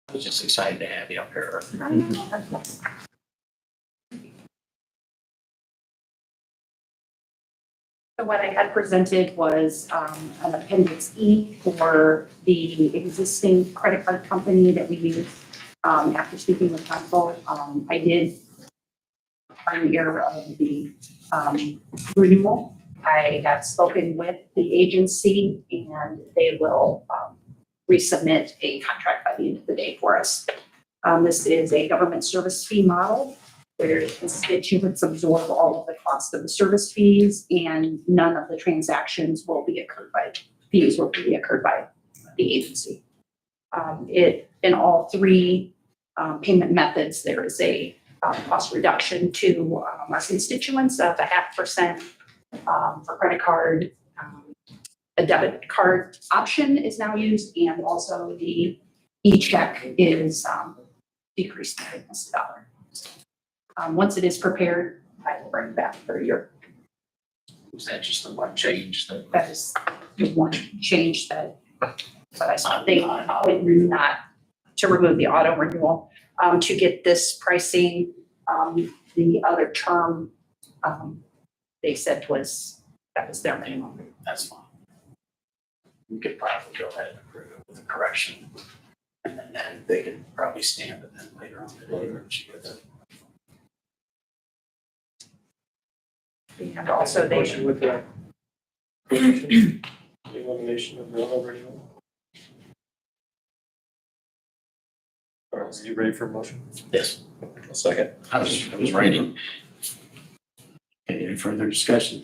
I was just excited to have you up here. So what I had presented was an appendix E for the existing credit card company that we use. After speaking with counsel, I did find the error of the renewal. I have spoken with the agency and they will resubmit a contract by the end of the day for us. This is a government service fee model where constituents absorb all of the cost of the service fees and none of the transactions will be incurred by the agency. In all 3 payment methods, there is a cost reduction to our constituents of 0.5% for credit card. A debit card option is now used, and also the e-check is decreased by almost $1. Once it is prepared, I will bring it back for your. Was that just the one change that? That is the one change that I saw. They would not to remove the auto renewal. To get this pricing, the other term, they said that was their minimum. That's fine. We could probably go ahead and approve it with a correction. And then they could probably stamp it then later on today or she gets it. And also they. Motion with the the elimination of the auto renewal. All right, so you ready for a motion? Yes. A second. I was writing. Okay, any further discussion?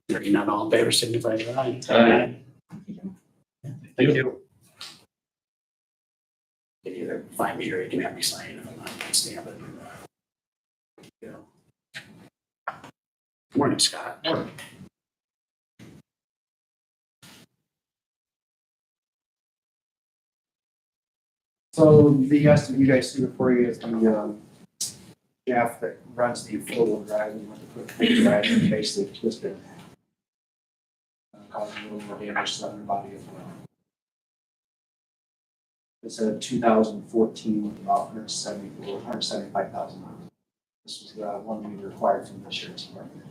Hearing none, all in favor, signify by aye. Aye. Thank you. You can either find me or you can have me sign it if I'm not going to stamp it. Yeah. Morning, Scott. Morning. So the estimate you guys see before you is the shaft that runs the four-wheel drive. We want to put four-wheel drive and basically twist it. Causing a little more damage to the underbody as well. It's a 2014 with about 175,000 miles. This was the one we required from the sheriff's department.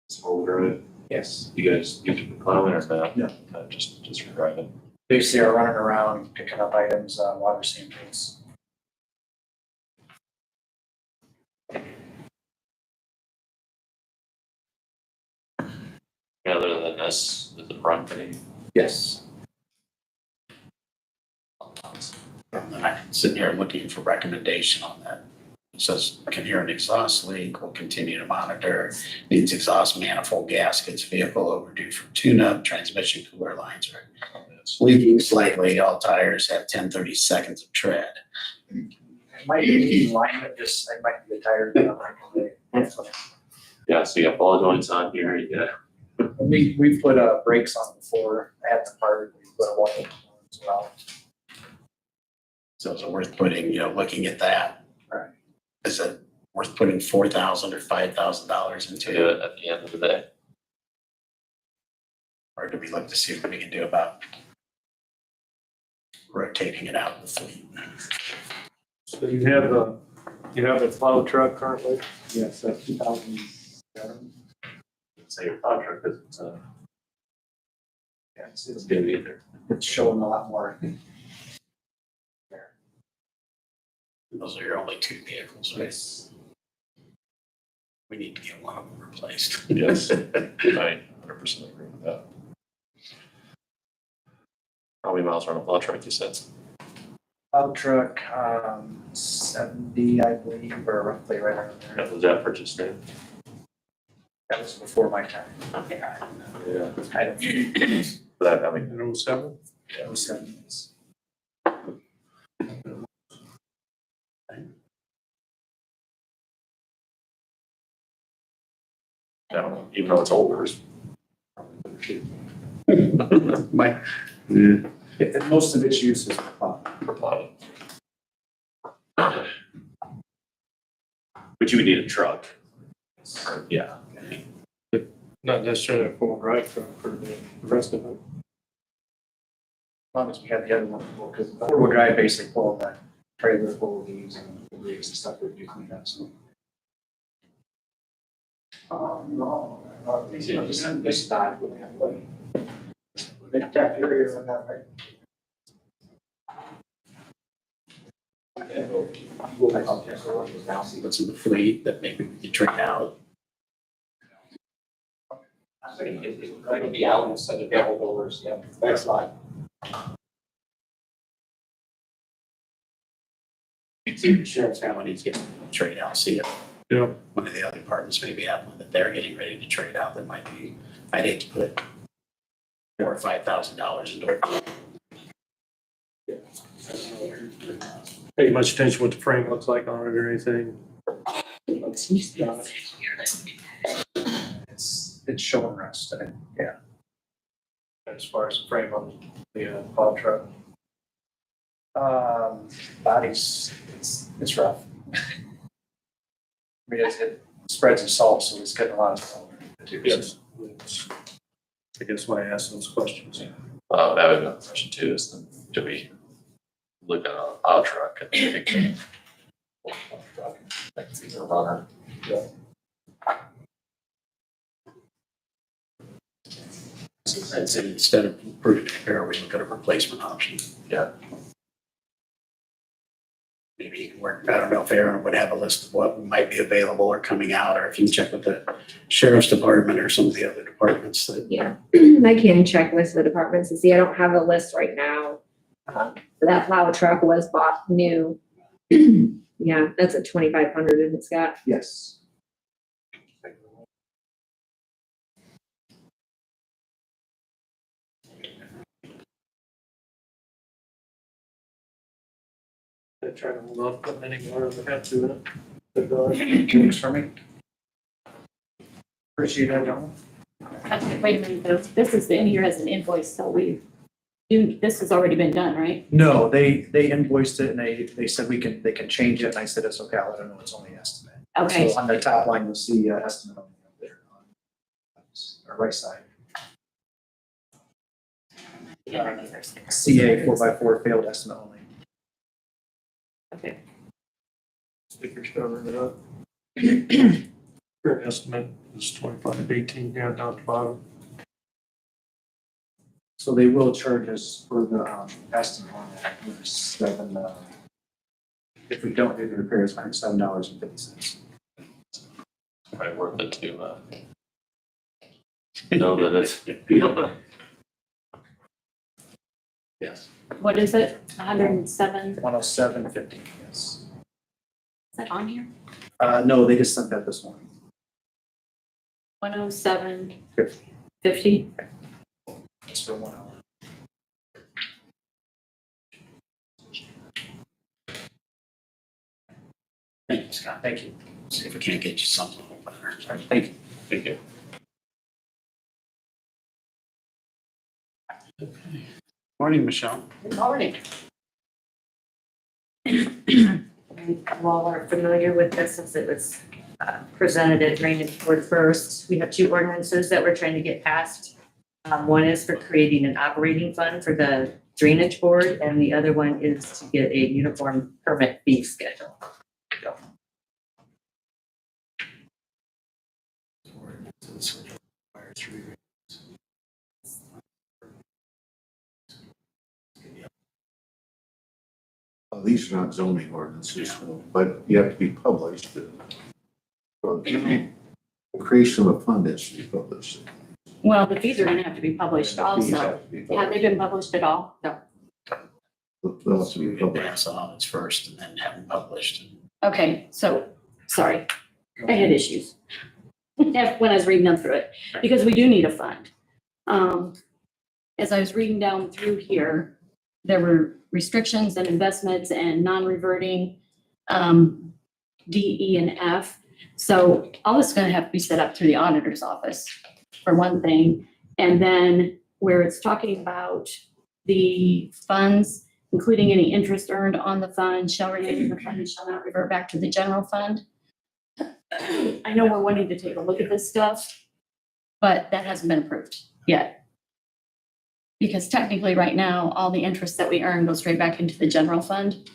So we're good. Yes. You guys, you can plowing or not? No. Just for driving. Basically, are running around, picking up items, water samples. Other than this, is it run pretty? Yes. And then I'm sitting here looking for recommendation on that. It says, can hear an exhaust leak, will continue to monitor, needs exhaust manifold gaskets, vehicle overdue for tune-up, transmission cooler lines are leaking slightly, all tires have 10-30 seconds of tread. It might be alignment, just, it might be the tire. Yeah, so you got ball joints on here, you got. We put brakes on before at the part, we put a one as well. So is it worth putting, looking at that? Right. Is it worth putting $4,000 or $5,000 into Do it? it at the end of the day. Or do we look to see what we can do about rotating it out of the fleet? So you have a plow truck currently? Yes, 2007. Say your plow truck is, Yeah, it's good either. it's showing a lot more. Those are your only two vehicles, right? Yes. We need to get one of them replaced. Yes. I 100% agree with that. How many miles are on a plow truck, you said? Plow truck, 70, I believe, or roughly right around there. Yeah, was that purchased new? That was before my time. Okay. Yeah. I don't, That, I mean, In 07? that was 7 years. I don't know, even though it's older, it's My, Most of its use is for plow. for plowing. But you would need a truck. Yeah. Not necessarily a full drive truck for the rest of it. As long as we have the other one, because the four-wheel drive basically pull that trailer full of leaves and rigs and stuff that we do clean up, so. No, this is not going to have money. They have area on that, right? what's in the fleet that maybe we could trade out? It'll be out instead of double doors, yeah, that's fine. Sheriff's got one he's getting trade out, see if Yeah. one of the other departments maybe have one that they're getting ready to trade out that might be, I'd hate to put $4,000 or $5,000 into it. pay much attention what the frame looks like on it or anything. It's showing rust, yeah. As far as the frame on the plow truck. Body's, it's rough. I mean, it spreads the salt, so it's getting a lot of salt. Yes. I guess why I asked those questions. That would be my question too, is then do we look at a plow truck and pick a truck, like it's either a runner? I'd say instead of approving repair, we look at a replacement option. Yeah. Maybe you can work, I don't know if Aaron would have a list of what might be available or coming out, or if you can check with the sheriff's department or some of the other departments that. Yeah, I can check with the departments and see. I don't have a list right now. That plow truck was bought new. Yeah, that's a 2,500 and it's got. Yes. I'm trying to not put any more than I have to in it. Thanks for me. Appreciate that, gentlemen. Wait a minute, though. This is in here as an invoice, so this has already been done, right? No, they invoiced it and they said they can change it, and I said, it's okay, I'll let them know it's only estimate. Okay, So on the top line, you'll see estimate only up there on our right side. CA 4x4 failed estimate only. okay. Stickers covering it up. Current estimate is 2518 down at the bottom. So they will charge us for the estimate on that. If we don't do the repairs, $107.50. Probably worth it to know that it's. Yes. What is it? 107? Is 107.50, yes. that on here? No, they just sent that this morning. 107.50? It's for 1 hour. Thank you, Scott. Thank you. See if we can't get you something a little better. Thank you. Thank you. Morning, Michelle. Good morning. You all are familiar with this since it was presented at Drainage Board first. We have two ordinances that we're trying to get passed. One is for creating an operating fund for the Drainage Board, and the other one is to get a uniform permit fee schedule. These are not zoning ordinances, but you have to be published. So, creation of a fund has to be published. Well, the fees are gonna have to be published Fees also. have to be Have published. they been published at all? No. They'll have to be We can published. pass on this first and then have them published. Okay, so, sorry, I had issues when I was reading them through it, because we do need a fund. As I was reading down through here, there were restrictions and investments and non-reverting, D, E, and F. So all this is gonna have to be set up through the auditor's office, for one thing. And then where it's talking about the funds, including any interest earned on the fund, shall remain in the fund and shall not revert back to the general fund. I know we're wanting to take a look at this stuff, but that hasn't been approved yet. Because technically, right now, all the interest that we earn goes straight back into the general fund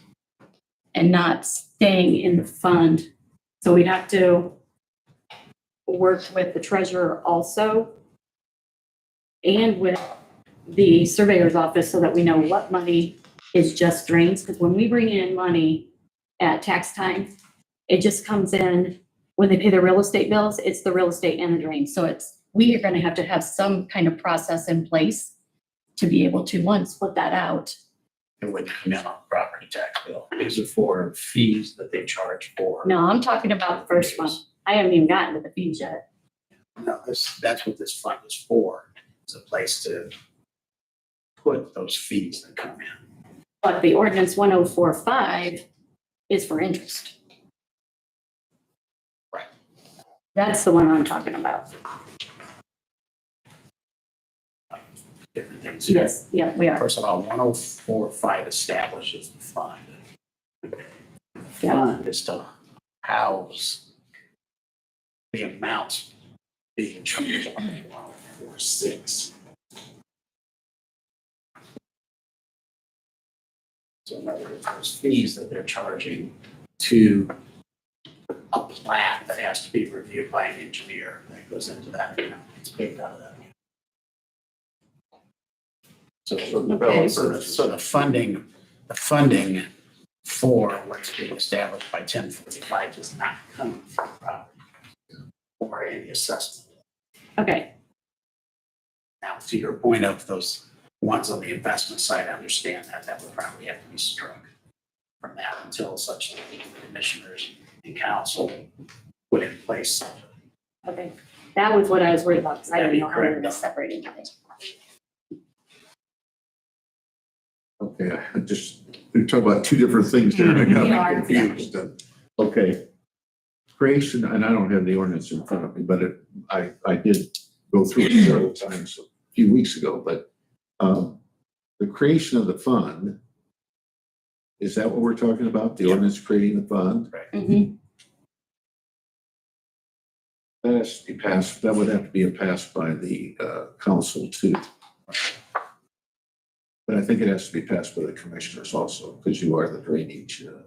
and not staying in the fund. So we'd have to work with the treasurer also and with the surveyor's office so that we know what money is just drains. Because when we bring in money at tax time, it just comes in, when they pay their real estate bills, it's the real estate and the drain. So we are going to have some kind of process in place to be able to, one, split that out. It wouldn't come in on the property tax bill. These are for fees that they charge for. No, I'm talking about the first one. I haven't even gotten to the fees yet. No, that's what this fund is for. It's a place to put those fees that come in. But the ordinance 1045 is for interest. Right. That's the one I'm talking about. Different things. Yes, yeah, we are. First of all, 1045 establishes the fund. Yeah. Fund is to house the amounts being charged on 1046. So in other words, those fees that they're charging to a plat that has to be reviewed by an engineer, that goes into that, it's paid out of that. So the funding for what's being established by 1045 does not come from property or any assessment. Okay, Now, to your point of those ones on the investment side, I understand that would probably have to be struck from that until such commissioners and council put in place. okay. That was what I was worried about, because I That'd didn't be know how we were correct. gonna separate anything. Okay, I just, we talk about two different things there, and I We got are. confused. Okay. Creation, and I don't have the ordinance in front of me, but I did go through it several times a few weeks ago, but the creation of the fund, is that what we're talking about? The ordinance creating the fund? Mhm. That has to be passed, that would have to be passed by the council too. But I think it has to be passed by the commissioners also, because you are the drainage. You're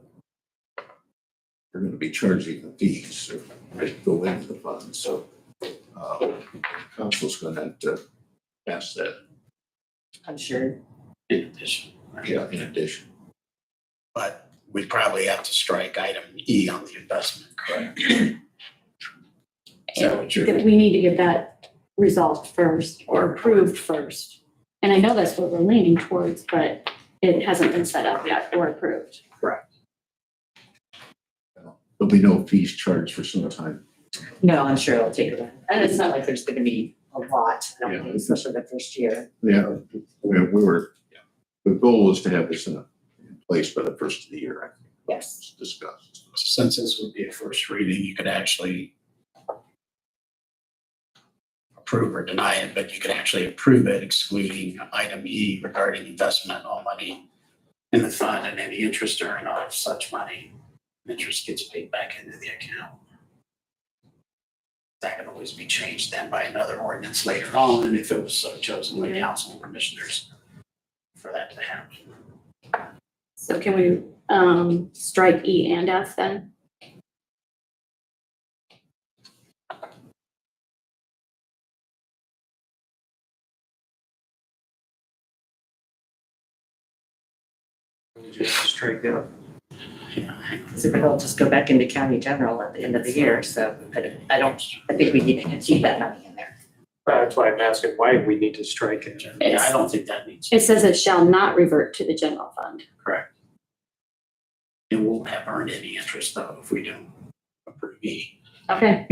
going to be charging the fees that go into the fund, so council's going to have to pass that. I'm sure. In addition. Right? Yeah, in addition. But we probably have to strike item E on the investment, correct? So what you're, That we need to get that resolved first or approved first. And I know that's what we're leaning towards, but it hasn't been set up yet or approved. correct. There'll be no fees charged for some time. No, I'm sure it'll take a while. And it's not like there's gonna be a lot, I don't think, especially the first year. Yeah, we were, the goal was to have this in place by the first of the year, I think. Yes. Discussed. Since this would be a first reading, you could actually approve or deny it, but you could actually approve it excluding item E regarding investment, all money in the fund and any interest earned off such money. Interest gets paid back into the account. That can always be changed then by another ordinance later on, if it was so chosen by council and commissioners for that to happen. So can we strike E and F then? Did you strike out? So it'll just go back into county general at the end of the year, so I think we need to keep that money in there. That's why I'm asking why we need to strike it. Yeah, I don't think that needs, It says it shall not revert to the general fund. correct. It won't have earned any interest though if we don't approve E. Okay.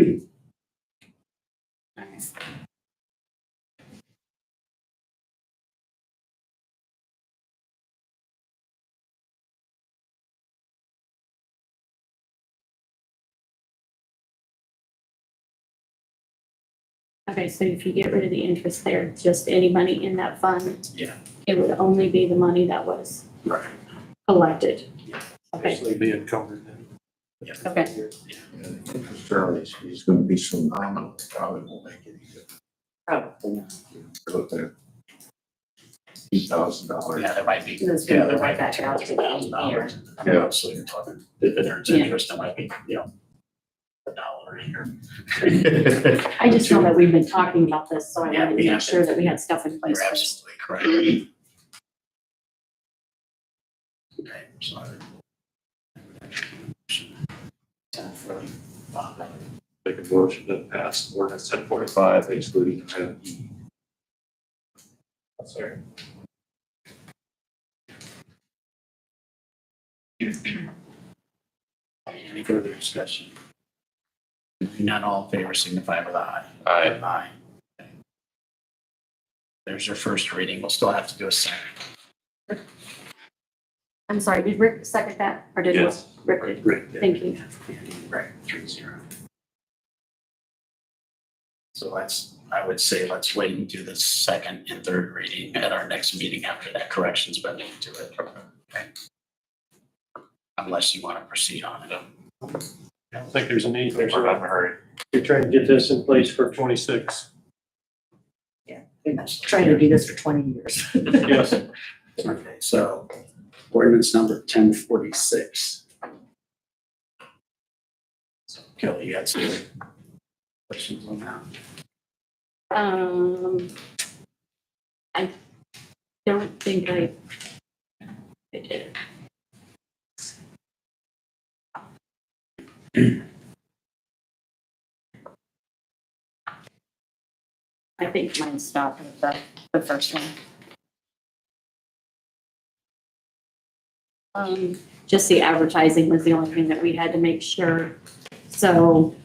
All right. Okay, so if you get rid of the interest there, just any money in that fund, Yeah. it would only be the money that was Right. collected. Okay, Basically be encumbered then. okay. Yeah, the interest earnings is going to be so nominal, it probably won't make any difference. Probably. Look at $2,000. Yeah, there might be. It's Yeah, gonna there go might right be back out to the $2,000. Yeah. So you're talking, if it earns Yeah. interest, it might be, $1 here. I just know that we've been talking about this, so I Yeah, wanted we to have make sure been. that we had stuff in place You're first. absolutely correct. Okay, sorry. Make a motion to pass ordinance 1045 excluding item E. Sorry. Any further discussion? None, all in favor signify with aye. Aye. Aye. Okay. There's your first reading. We'll still have to do a second. I'm sorry, did Rick second that, or did Yes. Rick? did? Right. Thank you. Right, 3-0. So I would say let's wait and do the second and third reading at our next meeting after that correction's been made to it. Okay. Unless you want to proceed on it. I don't think there's a need. We're not in a hurry. You're trying to get this in place for 26. Been trying to do this for 20 years. Yes. Okay, so ordinance number 1046. So Kelly, you got some questions on that? I don't think I did. I think mine stopped with the first one. Just the advertising was the only thing that we had to make sure. So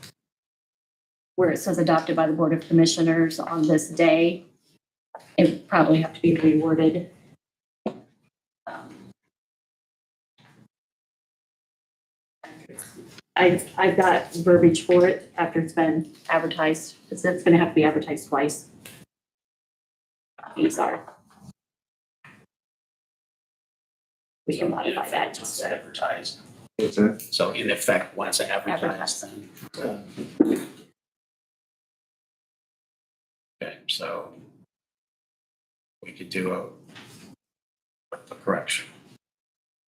where it says adopted by the Board of Commissioners on this day, it would probably have to be reworded. I've got verbiage for it after it's been advertised. It's gonna have to be advertised twice. Sorry. We can modify that just Just advertised. What's that? So in effect, once advertised, then. Okay, so we could do a with the correction.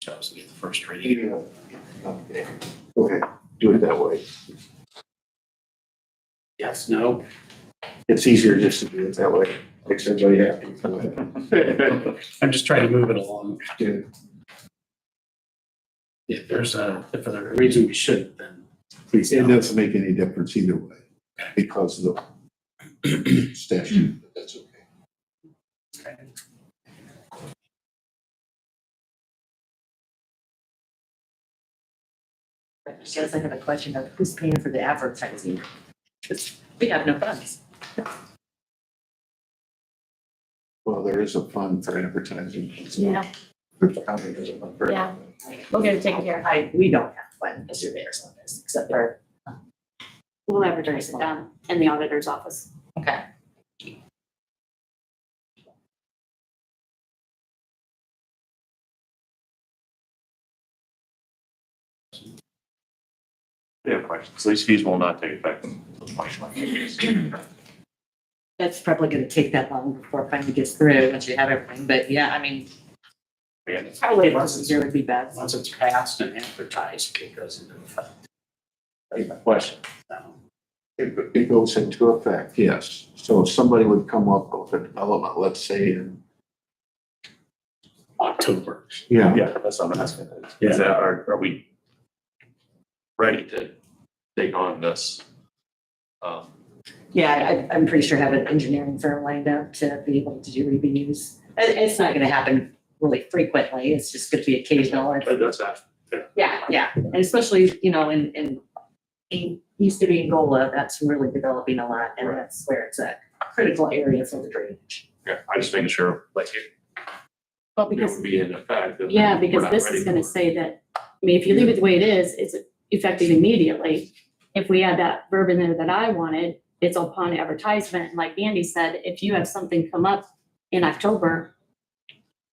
Shows get the first reading. Okay, okay, do it that way. Yes, no. It's easier just to do it that way. Makes everybody happy. I'm just trying to move it along. Yeah. If there's a reason we shouldn't, then please. It tell. doesn't make any difference either way because of the statute, but that's okay. Okay. Guess I have a question of who's paying for the advertising? Because we have no funds. Well, there is a fund for advertising. Yeah, There's probably a fund for yeah. We'll get it taken care of. We don't have one, as your mayor's office, except for, We'll advertise it down in the auditor's office. okay. We have questions. These fees will not take effect until 2020. That's probably gonna take that long before it finally gets through, once you have everything, but yeah, I mean, probably once a year would be best. Once it's passed and advertised, it goes into effect. That's my question. So, It goes into effect, yes. So if somebody would come up with a development, let's say in. October. Yeah. Yeah, that's what I'm asking. Yeah. Is that, are we ready to take on this? Yeah, I'm pretty sure I have an engineering firm lined up to be able to do reviews. It's not gonna happen really frequently, it's just gonna be occasional. But that's that. Yeah, and especially, in East of Angola, that's really developing a lot, and that's where it's a critical area for the drainage. Yeah, I'm just making sure, like, Well, it because, would be in effect. and yeah, we're because not this ready is gonna for it. say that, I mean, if you leave it the way it is, it's effective immediately. If we add that verb in there that I wanted, it's upon advertisement. And like Andy said, if you have something come up in October,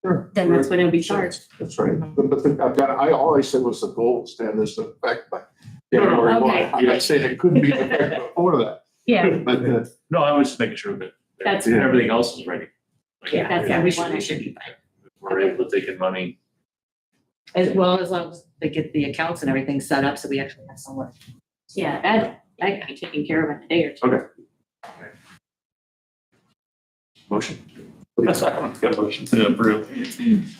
Sure. then that's when it'll be charged. That's right. I always said was the goal was to have this in effect by January Okay. 1. I'm not saying it couldn't be in effect before that, Yeah, but No, I was just making sure that That's- everything else is ready. Like, Yeah, that's what we want. We should be fine. We're able to take in money. As well as long as they get the accounts and everything set up, so we actually have someone. yeah, that can be taken care of in a day or two. Motion. Got a motion to approve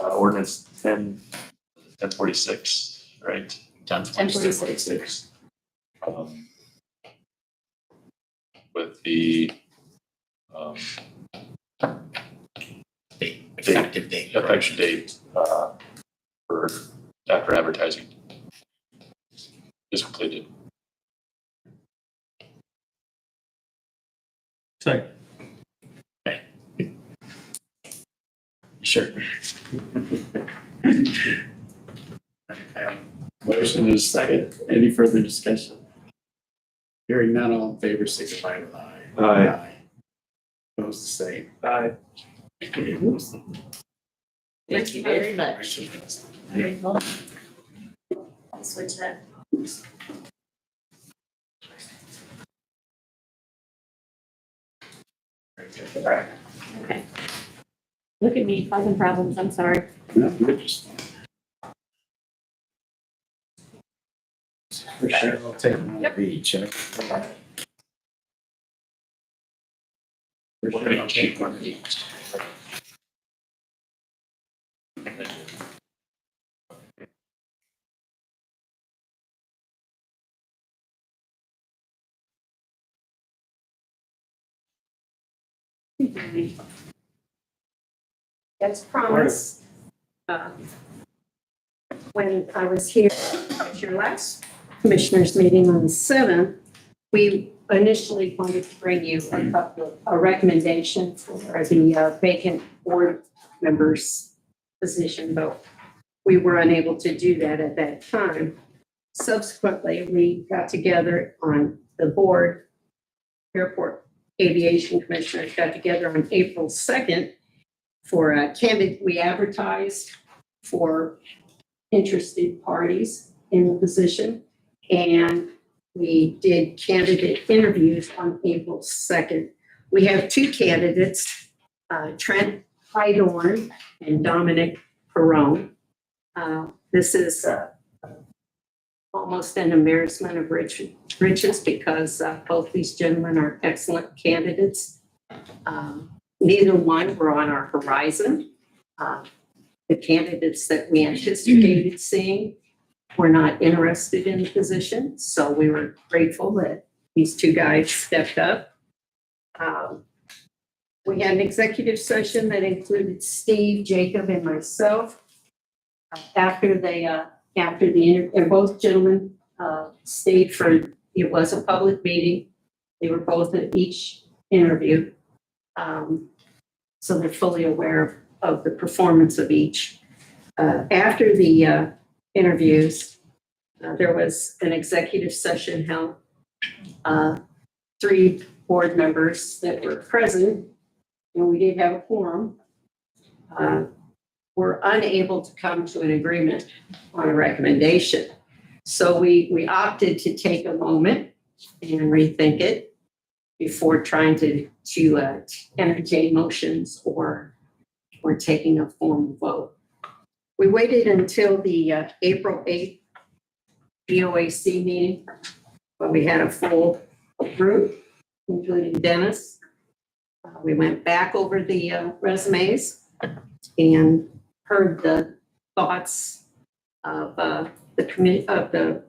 ordinance 1046, right? 1046. With the Effective date. effective date for after advertising is completed. Second. Sure. Motion is second. Any further discussion? Hearing none, all in favor, signify with aye. Aye. Opposed, the same. Aye. Thank you very much. I'll switch that. Okay. Look at me causing problems, I'm sorry. No, you're just. For sure, I'll take one of each. For sure, I'll take one of each. As promised, when I was here at your last commissioners meeting on the 7th, we initially wanted to bring you a recommendation for the vacant board members position, but we were unable to do that at that time. Subsequently, we got together on the board, airport aviation commissioners got together on April 2nd for a candidate. We advertised for interested parties in the position, and we did candidate interviews on April 2nd. We have two candidates, Trent Hydorn and Dominic Perone. This is almost an embarrassment of riches because both these gentlemen are excellent candidates. Neither one were on our horizon. The candidates that we anticipated seeing were not interested in the position, so we were grateful that these two guys stepped up. We had an executive session that included Steve, Jacob, and myself. After the interview, both gentlemen stayed for, it was a public meeting. They were both at each interview. So they're fully aware of the performance of each. After the interviews, there was an executive session held. 3 board members that were present, and we did have a quorum, were unable to come to an agreement on a recommendation. So we opted to take a moment and rethink it before trying to entertain motions or taking a formal vote. We waited until the April 8th BOAC meeting when we had a full group, including Dennis. We went back over the resumes and heard the thoughts of the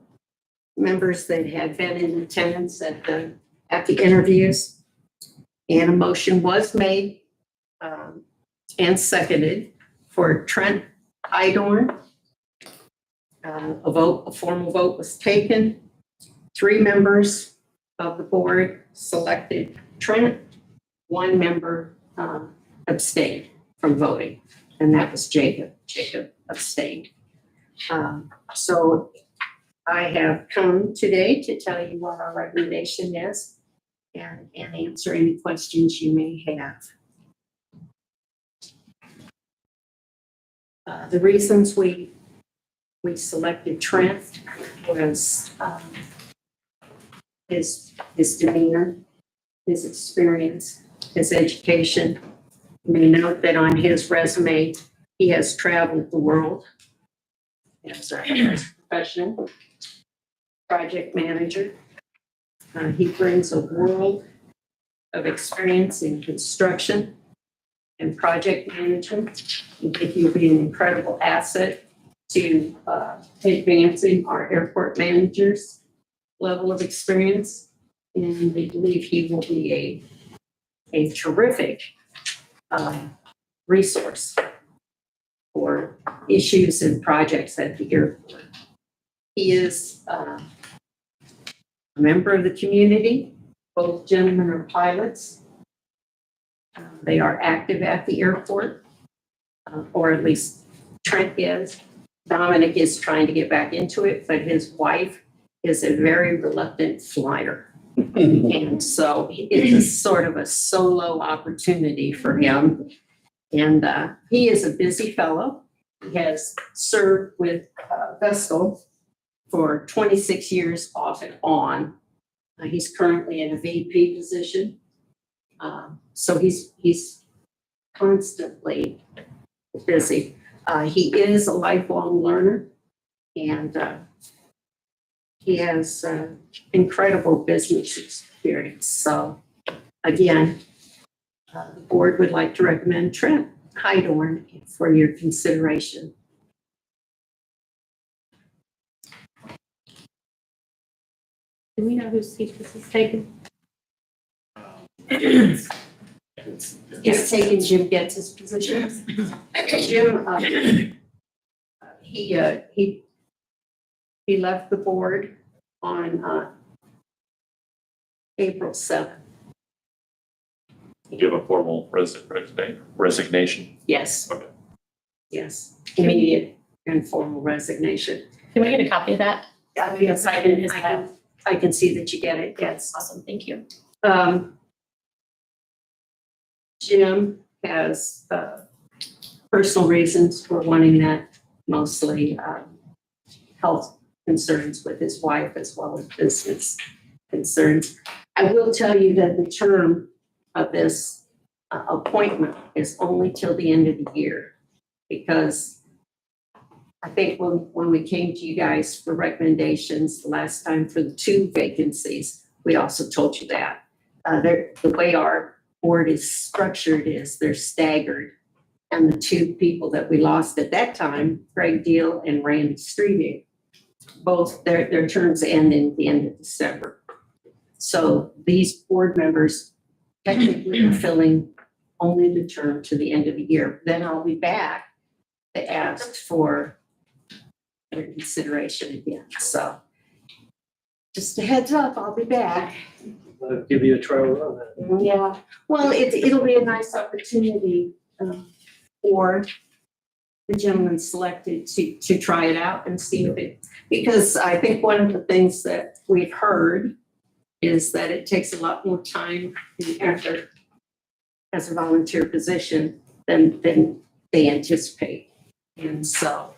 members that had been in attendance at the interviews. And a motion was made and seconded for Trent Hydorn. A formal vote was taken. 3 members of the board selected Trent. 1 member abstained from voting, and that was Jacob. Jacob abstained. So I have come today to tell you what our recommendation is and answer any questions you may have. The reasons we selected Trent was his demeanor, his experience, his education. You may note that on his resume, he has traveled the world as a professional project manager. He brings a world of experience in construction and project management. I think he'll be an incredible asset to advancing our airport managers' level of experience. And we believe he will be a terrific resource for issues and projects at the airport. He is a member of the community. Both gentlemen are pilots. They are active at the airport, or at least Trent is. Dominic is trying to get back into it, but his wife is a very reluctant flyer. And so it's sort of a solo opportunity for him. And he is a busy fellow. He has served with Vestal for 26 years off and on. He's currently in a VP position. So he's constantly busy. He is a lifelong learner, and he has incredible business experience. So again, the board would like to recommend Trent Hydorn for your consideration. Do we know whose seat this is taken? He's taken Jim Getz's position. Jim, he left the board on April 7th. Do you have a formal resignation? Yes. Okay. Yes, immediate and formal resignation. Can we get a copy of that? Yes, I can see that you get it, yes. Awesome, thank you. Jim has personal reasons for wanting that, mostly health concerns with his wife as well as business concerns. I will tell you that the term of this appointment is only till the end of the year, because I think when we came to you guys for recommendations the last time for the 2 vacancies, we also told you that. The way our board is structured is they're staggered. And the 2 people that we lost at that time, Greg Deal and Randy Streeting, both their terms end in the end of December. So these board members technically are filling only the term to the end of the year. Then I'll be back to ask for their consideration again. So just a heads up, I'll be back. I'll give you a trial run then. Yeah, well, it'll be a nice opportunity for the gentleman selected to try it out and see if it, because I think one of the things that we've heard is that it takes a lot more time and effort as a volunteer position than they anticipate. And so,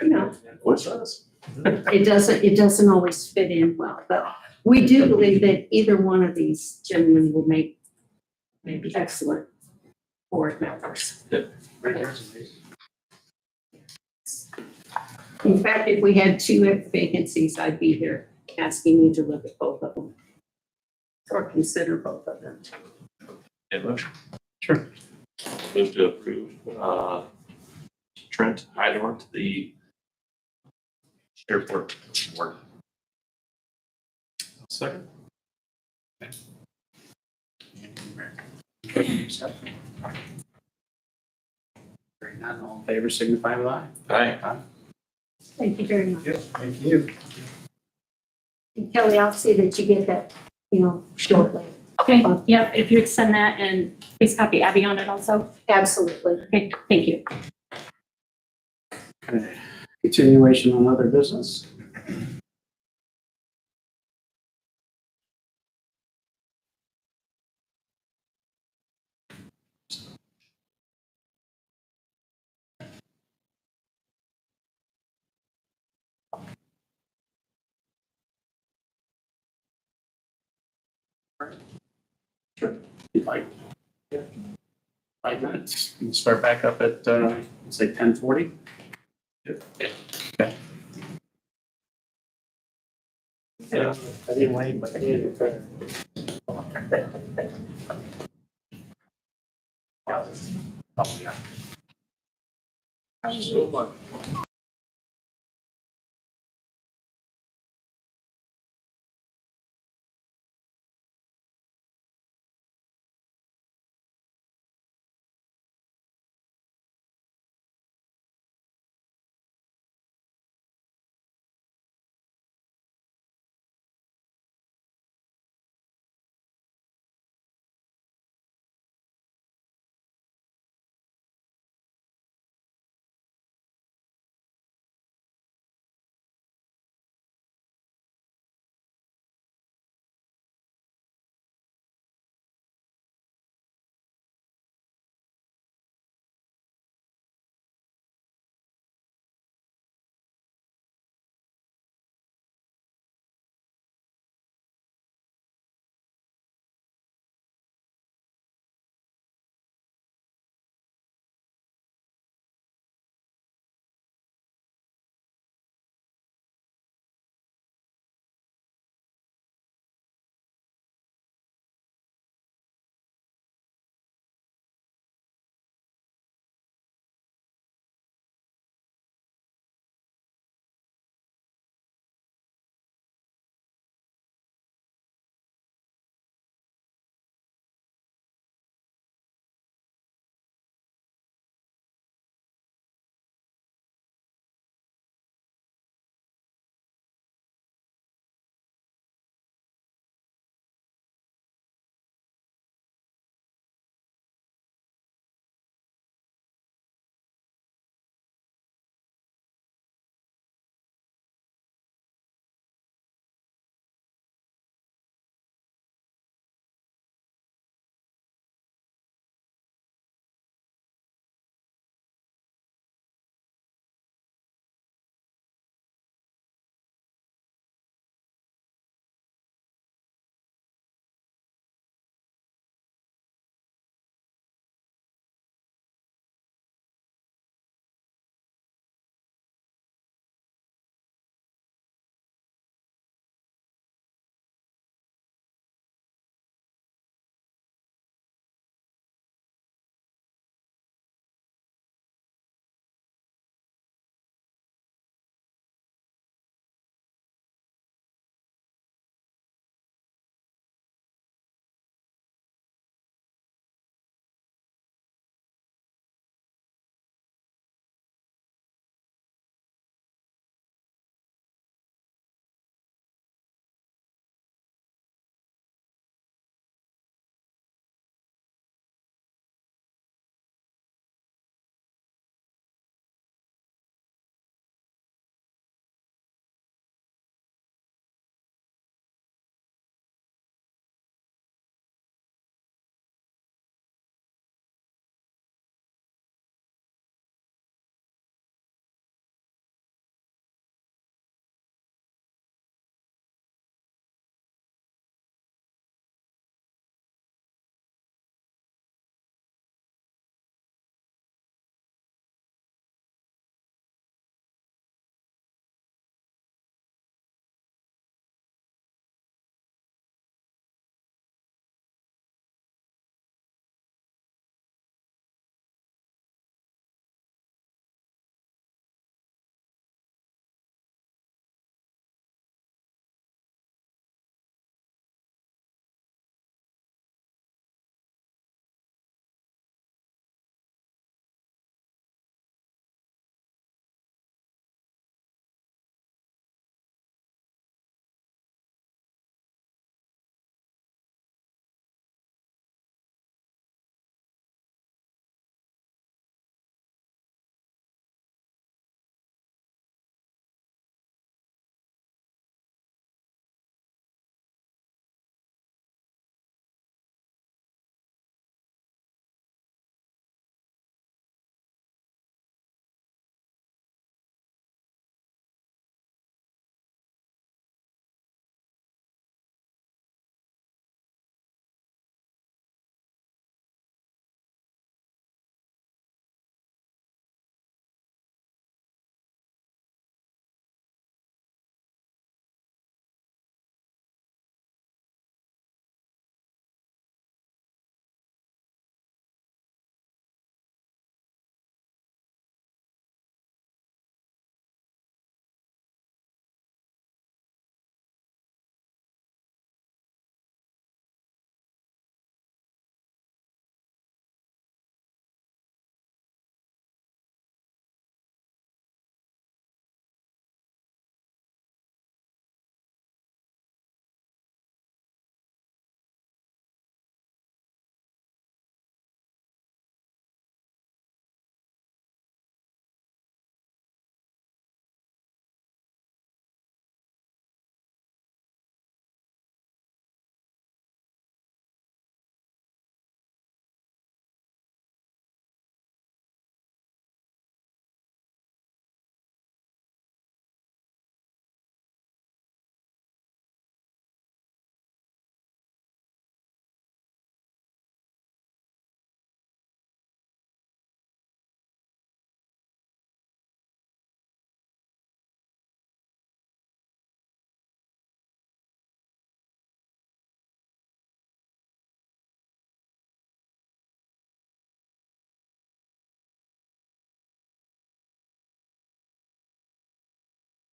you know, What's this? it doesn't always fit in well, but we do believe that either one of these gentlemen will make maybe excellent board members. In fact, if we had 2 vacancies, I'd be here asking you to look at both of them or consider both of them. Motion. Sure. Move to approve Trent Hydorn to the airport board. Second. Hearing none, all in favor, signify with aye. Aye. Thank you very much. Thank you. And Kelly, I'll see that you get that, shortly. Okay, yeah, if you'd send that and please copy Abby on it also. Absolutely. Okay, thank you. Okay. Continuation on other business. Sure. You'd like 5 minutes. We'll start back up at, say 10:40. Okay. Yeah, I didn't wait, but I did. Oh, yeah. So much.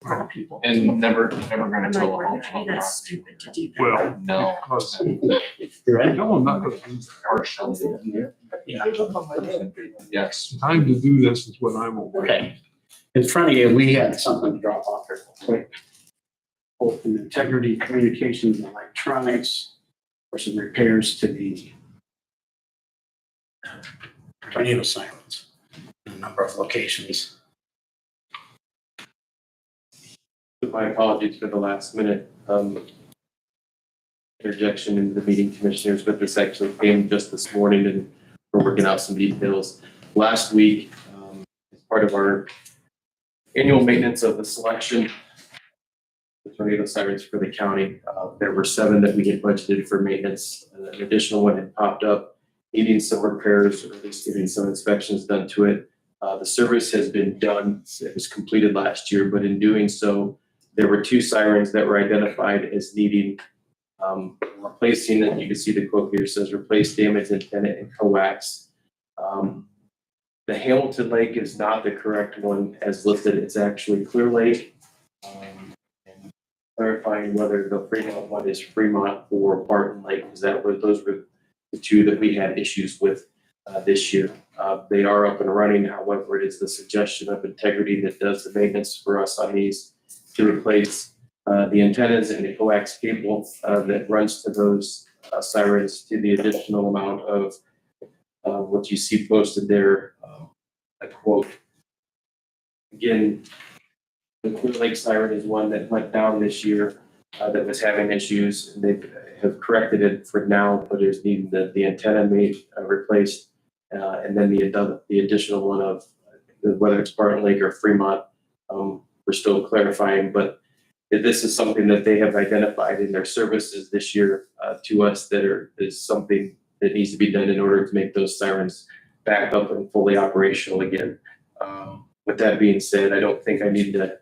lot of people. And never gonna I'm like, tell. we're actually that stupid to do that. Well, No. You're right. no, I'm not gonna be harsh. Yeah. Yes. Time to do this is what I'm aware. Okay. In front of you, we had something drop off here real quick. Both in integrity, communications, and electronics, for some repairs to the tornado sirens in a number of locations. My apologies for the last minute interjection into the meeting, commissioners, but this actually came just this morning and we're working out some details. Last week, as part of our annual maintenance of the selection, the tornado sirens for the county, there were 7 that we had budgeted for maintenance. An additional one had popped up, needing some repairs or at least getting some inspections done to it. The service has been done. It was completed last year, but in doing so, there were 2 sirens that were identified as needing replacing, and you can see the quote here says replace damaged antenna and coax. The Hamilton Lake is not the correct one as listed. It's actually Clear Lake. And clarifying whether the Fremont one is Fremont or Barton Lake, because those were the 2 that we had issues with this year. They are up and running. However, it is the suggestion of Integrity that does the maintenance for us on these to replace the antennas and the coax cable that runs to those sirens to the additional amount of what you see posted there, a quote. Again, the Clear Lake siren is one that went down this year that was having issues, and they have corrected it for now, but it's needing the antenna made replaced, and then the additional one of whether it's Barton Lake or Fremont, we're still clarifying, but this is something that they have identified in their services this year to us is something that needs to be done in order to make those sirens back up and fully operational again. With that being said, I don't think I need to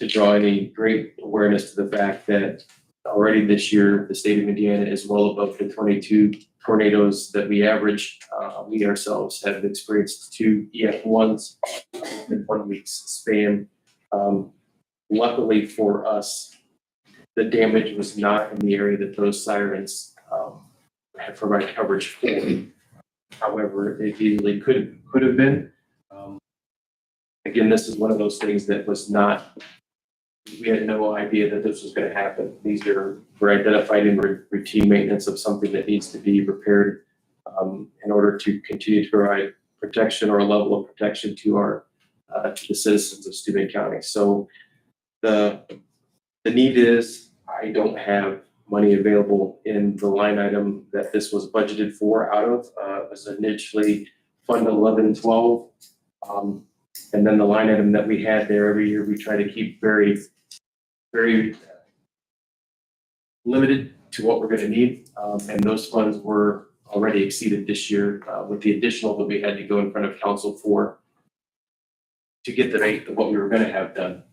draw any great awareness to the fact that already this year, the state of Indiana is well above the 22 tornadoes that we average. We ourselves have experienced 2 EF1s in 1 week's span. Luckily for us, the damage was not in the area that those sirens have provided coverage for. However, it easily could have been. Again, this is one of those things that was not, we had no idea that this was going to happen. These were identified in routine maintenance of something that needs to be repaired in order to continue to provide protection or a level of protection to the citizens of Steuben County. So the need is, I don't have money available in the line item that this was budgeted for out of. It was initially Fund 1112. And then the line item that we had there every year, we try to keep very, very limited to what we're going to need. And those funds were already exceeded this year with the additional that we had to go in front of council for to get the rate of what we were going to have done.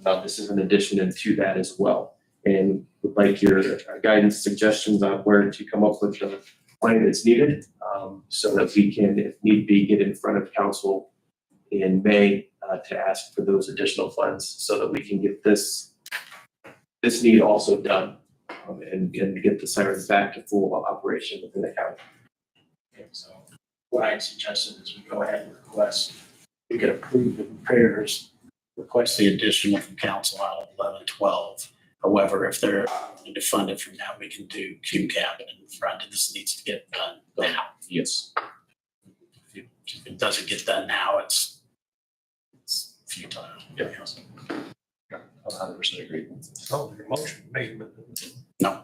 Now, this is an addition to that as well. And would like your guidance, suggestions on where to come up with the money that's needed so that we can, if need be, get in front of council in May to ask for those additional funds so that we can get this need also done and get the sirens back to full operation within the county. Okay, so what I suggested is we go ahead and request, we could approve the repairs, request the additional from council out of 1112. However, if they're going to fund it from now, we can do QCAP and front. This needs to get done now. Yes. If it doesn't get done now, it's futile. Yeah. 100% agree. Oh, your motion made, but. No.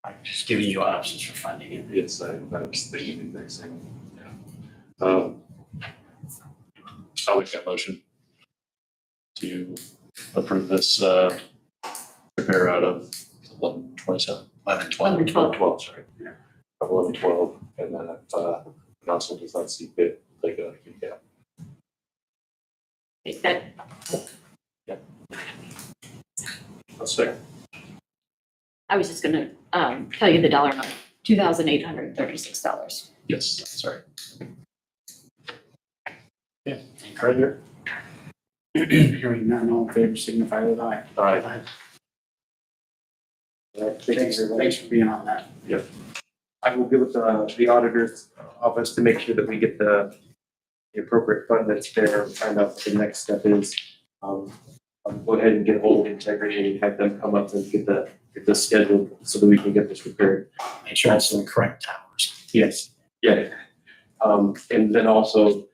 I'm just giving you options for funding it. Yes, I was thinking the same. I'll make that motion to approve this repair out of 1127. 1112, sorry. Yeah. 1112, and then if council does not see fit, like a QCAP. Is that, Let's say. I was just gonna tell you the dollar amount, $2,836. Yes, sorry. Any further? Hearing none, all in favor, signify with aye. Aye. Thanks for being on that. I will get with the auditor's office to make sure that we get the appropriate fund that's there, and find out what the next step is. I'll go ahead and get hold of Integrity and have them come up and get the schedule so that we can get this prepared. Make sure it's the correct towers. Yes. Yeah. And then also,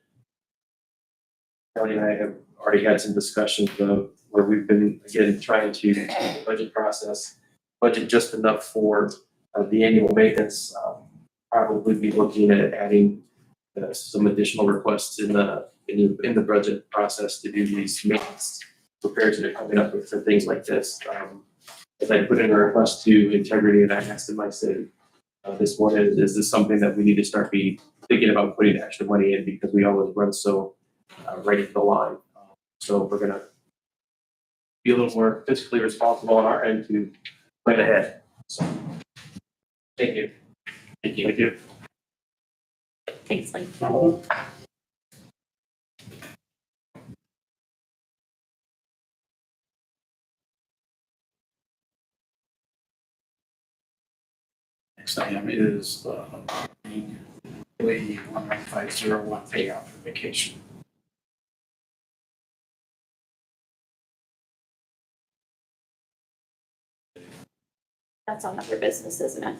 Kelly and I have already had some discussions of where we've been, again, trying to budget process, budget just enough for the annual maintenance. Probably be looking at adding some additional requests in the budget process to do these maintenance repairs that are coming up for things like this. As I put in a request to Integrity and I asked them, I said, this one is this something that we need to start thinking about putting extra money in because we always run so right at the line. So we're gonna be a little more fiscally responsible on our end to plan ahead. So, thank you. Thank you. Thanks, Lee. Next item is employee 11501 payout for vacation. That's on other business, isn't it?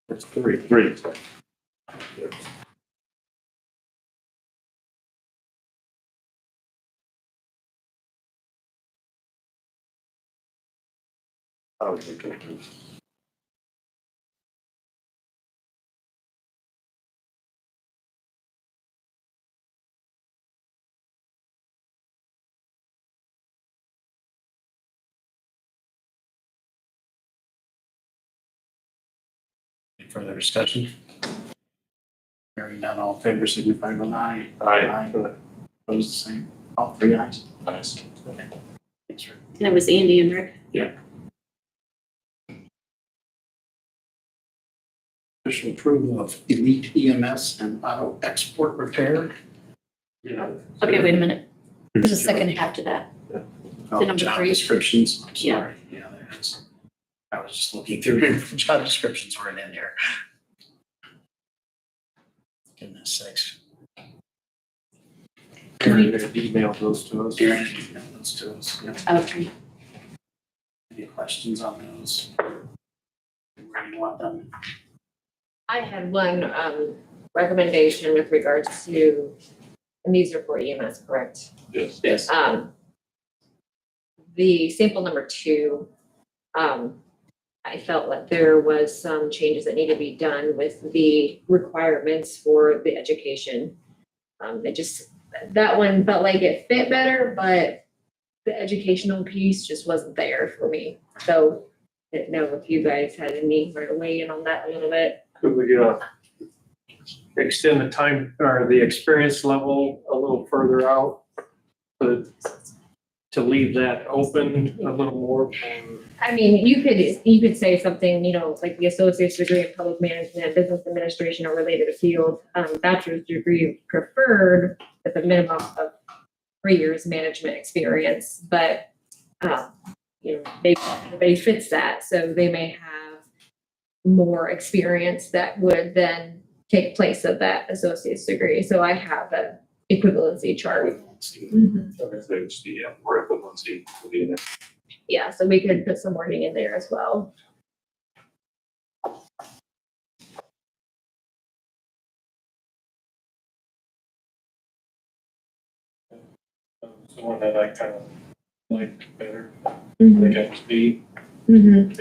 That's three. Any further discussion? Hearing none, all in favor, signify with aye. Aye. Opposed, the same. All three ayes. Nice. Okay. Thanks, Rick. And it was Andy and Rick. Official approval of Elite EMS and auto export repair. Yeah. Okay, wait a minute. There's a second half to that. Oh, The number job 3. descriptions. I'm Yeah. sorry. Yeah, there it is. I was just looking through here. Job descriptions weren't in there. Goodness sakes. You're gonna email those to us. Aaron, email those to us. Yeah. Okay. Any questions on those? Where do you want them? I had one recommendation with regards to, and these are for EMS, correct? Yes. The sample number 2, I felt like there was some changes that needed to be done with the requirements for the education. That one felt like it fit better, but the educational piece just wasn't there for me. So I didn't know if you guys had any right away in on that a little bit. Could we extend the time or the experience level a little further out? To leave that open a little more? I mean, you could say something, like the associate's degree in public management, business administration, or related field, bachelor's degree preferred with a minimum of 3 years management experience, but, everybody fits that, so they may have more experience that would then take place of that associate's degree. So I have an equivalency chart. More equivalency will be in it. Yeah, so we could put some wording in there as well. The one that I kind of like better, I think I just be. Mm-hmm.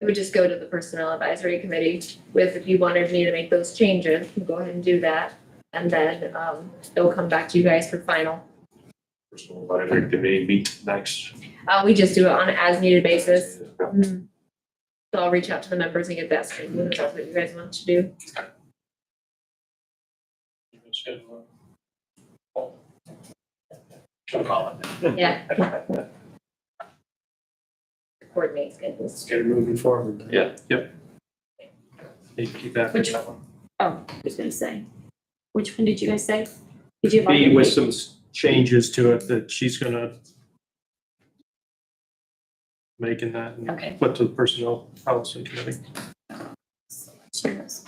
It would just go to the personnel advisory committee with, if you wanted me to make those changes, go ahead and do that. And then, it'll come back to you guys for final. Personal advisory committee meet next. We just do it on an as needed basis. Mhm. So I'll reach out to the members and get that scheduled, if that's what you guys want to do. We'll call it. Yeah. Coordinate schedules. Let's get it moving forward. Yeah. Need to keep that. Which- Oh, I was gonna say, which one did you guys say? Did you? B with some changes to it that she's gonna make in that and Okay. put to the personnel policy committee. Cheers.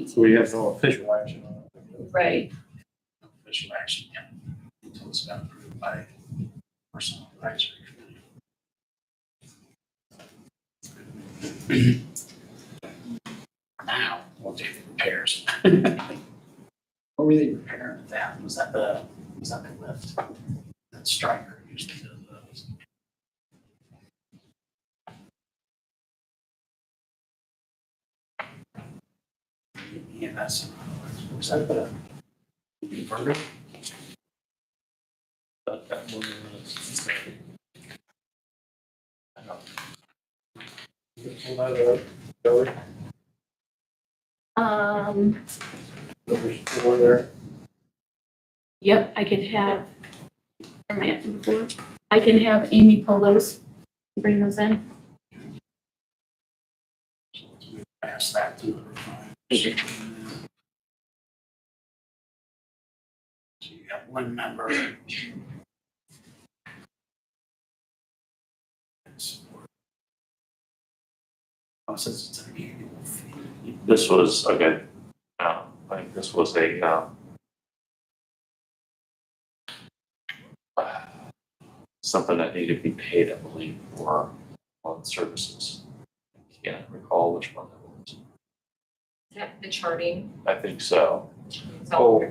So we have no official action on it. Right. Official action, yeah, until it's been approved by personal advisory committee. Now, we'll do the repairs. What were they repairing with that? Was that the lift? That striker used to do those. Yeah, that's, was that the inverter? That one was- I don't know. Pull that up, Kelly. There's four there. Yep, I could have, where am I at before? I can have Amy pull those, bring those in. Pass that to her. So you got one member. Oh, it says it's an annual fee. This was, okay, I think this was something that needed to be paid, I believe, for on services. Can't recall which one that was. The charting. I think so. Oh,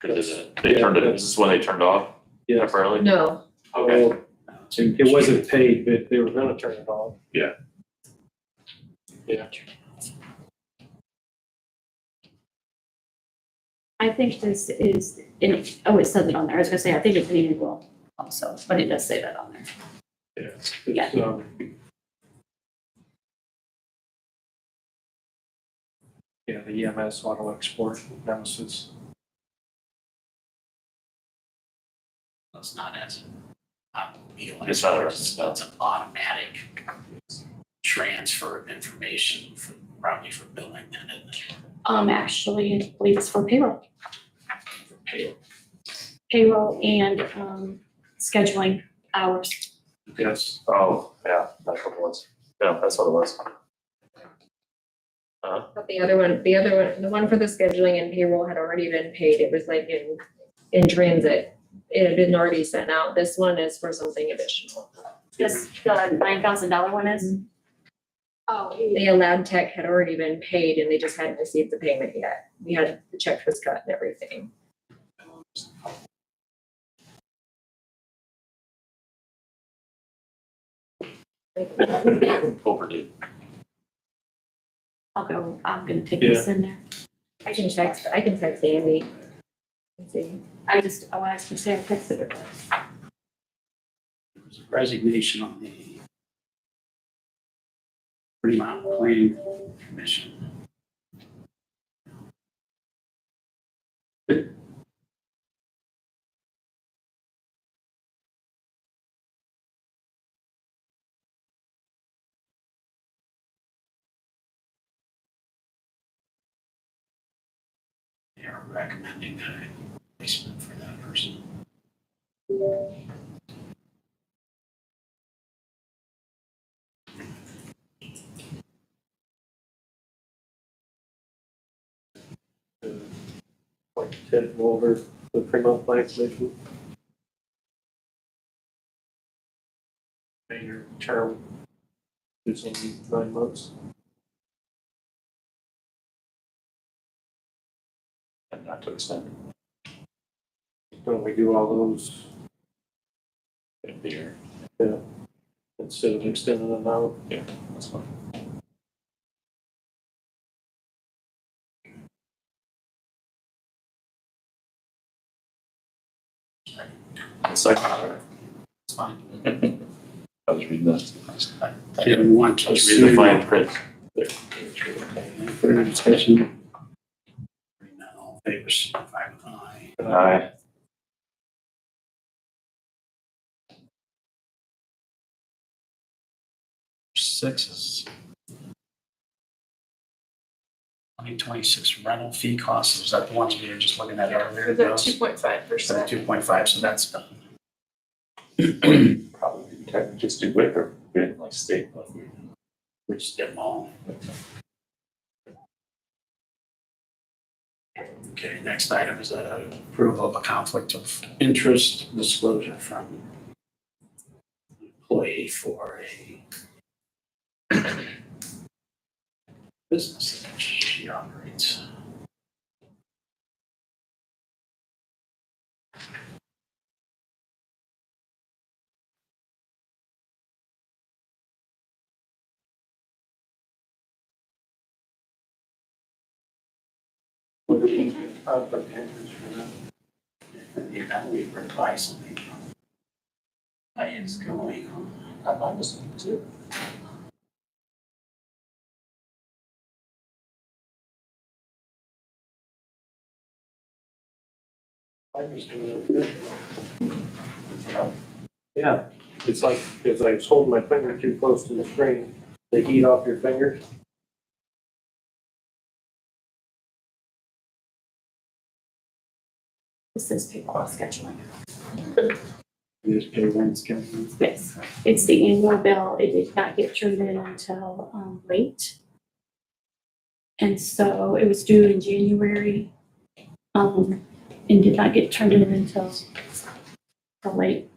Because they turned it, is this when they turned off yeah. temporarily? No, Okay. It wasn't paid, but they were gonna turn it off. Yeah. Yeah. I think this is, oh, it says it on there. I was gonna say, I think it's an annual also, but it does say that on there. Yeah. Yeah. Yeah, the EMS auto export nemesis. It's not as automobile. It's not a- It's an automatic transfer of information for, probably for billing then, isn't it? Actually, I believe it's for payroll. For payroll. Payroll and, scheduling hours. Yes. Oh, yeah, that's what it was. Yeah, that's what it was. but the other one, the one for the scheduling and payroll had already been paid. It was like in transit. It had been already sent out. This one is for something additional. This, the $9,000 one is? Oh. The lab tech had already been paid and they just hadn't received the payment yet. We had, the check was cut and everything. Overdue. I'm gonna take this in there. I can text Andy. Let's see. I was gonna say, I texted her. There was a resignation on the Fremont Planning Commission. They are recommending a replacement for that person. Like Ted Mulder, the Fremont Planning Commission. Your term is only 9 months. And not to extend Don't we do all those it here. instead of extending them out? Yeah, that's fine. Second. It's fine. I was reading that. I didn't want to. I was reading the fine print. Further discussion? Hearing none, all in favor, signify with aye. Aye. 2026 is 2026 rental fee costs. Is that the ones we were just looking at earlier? They're Those? 2.5%. 2.5, so that's done. Probably technically just do with or bid like state. We just did them all. Okay, next item is approval of a conflict of interest disclosure from employee for a business that she operates. Conflict of interest for that. In the event we reply something. That is going on. I might just too. I just doing it. Yeah, it's like, as I was holding my finger too close to the screen, they heat off your fingers. This is payroll scheduling. There's payroll scheduling. Yes, it's the annual bill. It did not get turned in until late. And so it was due in January, and did not get turned in until late.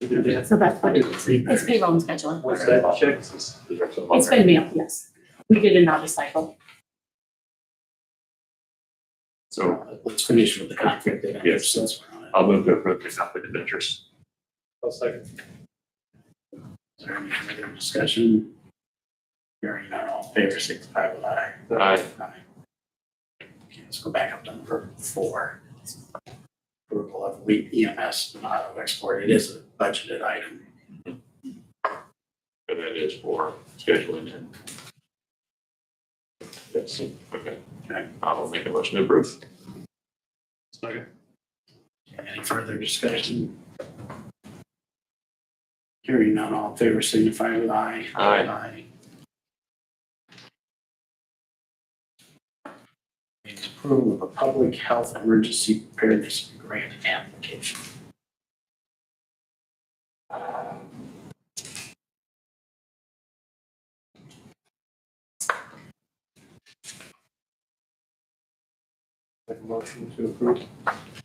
So that's what it is. It's payroll and scheduling. What's that check? It's been mailed, yes. We did an audit cycle. So Let's finish with the conflict of interest. Since we're on it. I'll move to approve the conflict of interest. I'll second. Is there any further discussion? Hearing none, all in favor, signify with aye. Aye. Okay, let's go back up to number 4. Approval of WEAP EMS auto export. It is a budgeted item. And that is for scheduling and. Yes, okay. Okay. I'll make a motion to approve. Second. Any further discussion? Hearing none, all in favor, signify with aye. Aye. Needs approval of a public health emergency preparedness grant application. Make a motion to approve.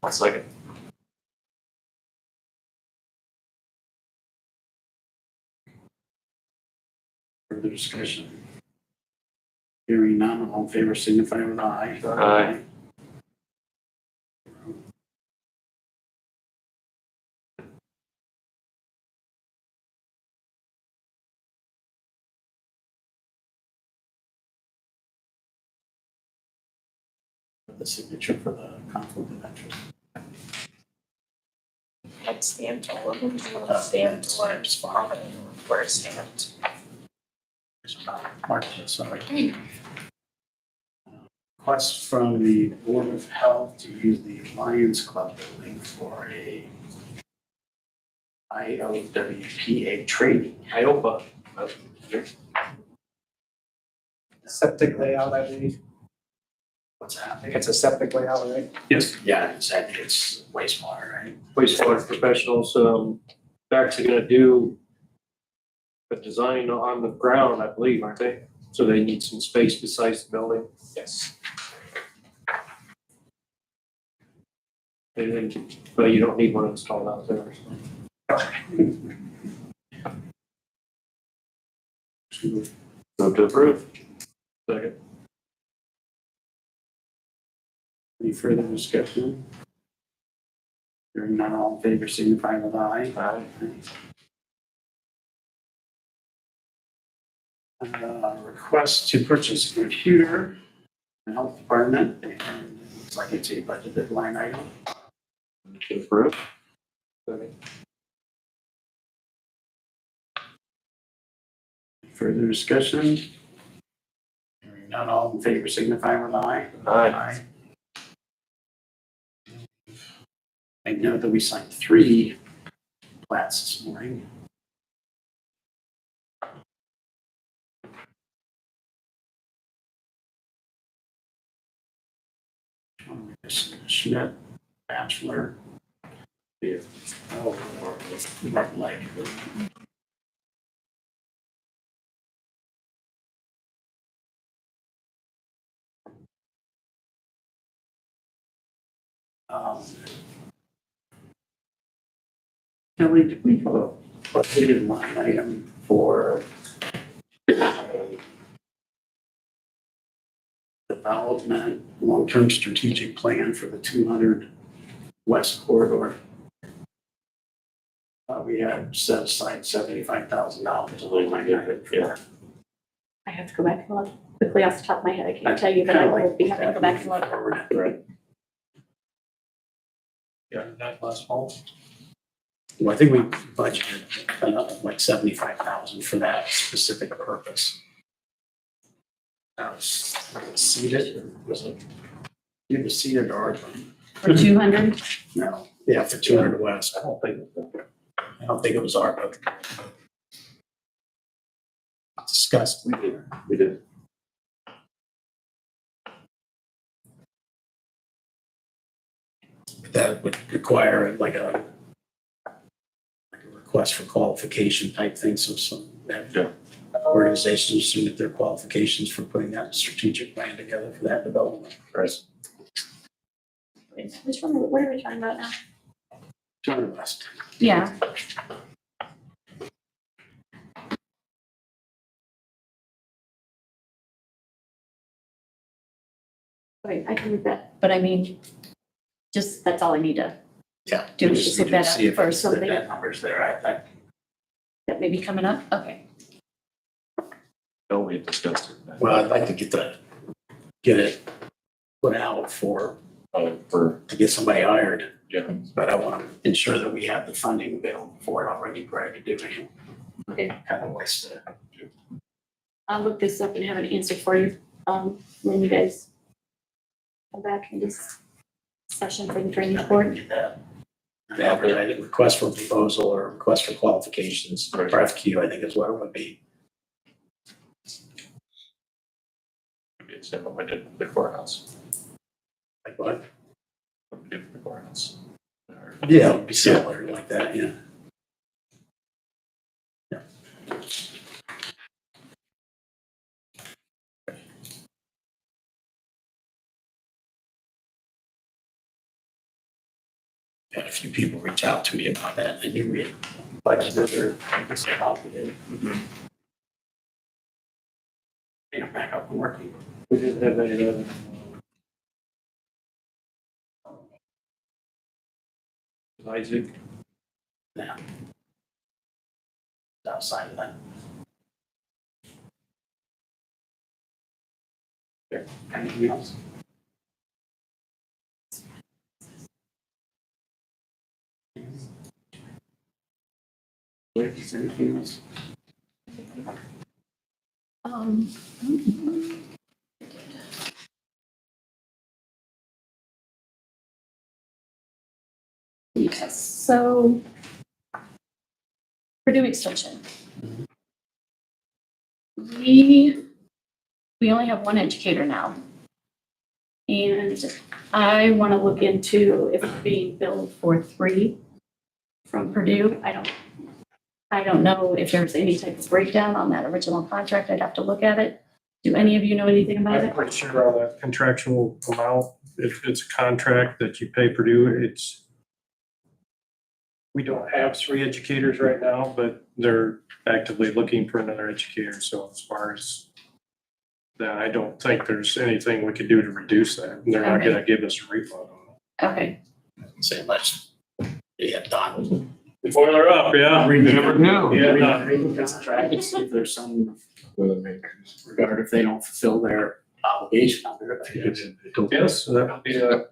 I'll second. Further discussion? Hearing none, all in favor, signify with aye. Aye. The signature for the conflict of interest. I'd stand all of them. Stand towards where it's stamped. Mark, sorry. Request from the Board of Health to use the Lions Club building for a IOWPA training. IOPA. Septic layout, I believe. What's that? I think it's a septic layout, right? Yes. Yeah, I think it's wastewater, right? Wastewater professionals, they're actually gonna do a design on the ground, I believe, aren't they? So they need some space besides the building. Yes. And then, but you don't need one installed out there. Move to approve. Second. Any further discussion? Hearing none, all in favor, signify with aye. Aye. Request to purchase a computer in the health department, and it looks like it's a budgeted line item. Move to approve. Further discussion? Hearing none, all in favor, signify with aye. Aye. I know that we signed 3 plats this morning. Schmidt, bachelor. Yeah. Oh, like. Kelly, did we have a budgeted line item for development, long-term strategic plan for the 200 West Corridor? We had set aside $75,000 a little line item for that. I have to go back and look quickly off the top of my head. I can't tell you, but I will be having to go back and look. Right. Yeah, that last fall. Well, I think we budgeted like 75,000 for that specific purpose. That was seated, or was it? It was seated or For 200? no? Yeah, for 200 West. I don't think it was ARPA. Discussed. We did. That would require like a request for qualification type thing, so some that organizations submit their qualifications for putting that strategic plan together for that development. Right. Which one, what are we talking about now? 200 West. Yeah. Okay, I can read that, but I mean, just, that's all I need to Yeah. do, we is just look need to that see up if for it's- something that number's there. that may be coming up. Okay. No, we had discussed it. Well, I'd like to get it put out for to get somebody hired. Yeah. But I want to ensure that we have the funding available for it already prior to doing it. Okay. Kind of waste it. I'll look this up and have an answer for you, when you guys come back in this session for the training board. Yeah, request for proposal or request for qualifications, or RFQ, I think is what it would be. It's never went to the courthouse. Like what? What we did for the courthouse. Yeah, it would be similar like that, yeah. Had a few people reach out to me about that, and you read budgeted or just how we did. Back up and working. We didn't have any other. Isaac. Yeah. Outside of that. There, anything else? Is there anything else? Yes, so Purdue Extension. We only have one educator now. And I want to look into if we're being billed for 3 from Purdue. I don't know if there's any type of breakdown on that original contract. I'd have to look at it. Do any of you know anything about I'm it? pretty sure on that contractual amount, if it's a contract that you pay Purdue, we don't have 3 educators right now, but they're actively looking for another educator. So as far as that, I don't think there's anything we could do to reduce that. They're not gonna give us a refund on it. Okay. Say let's get done. Before they're up, yeah. We never know. Yeah. Contract and see if there's some regard if they don't fulfill their obligation under it. Yes, so that would be a.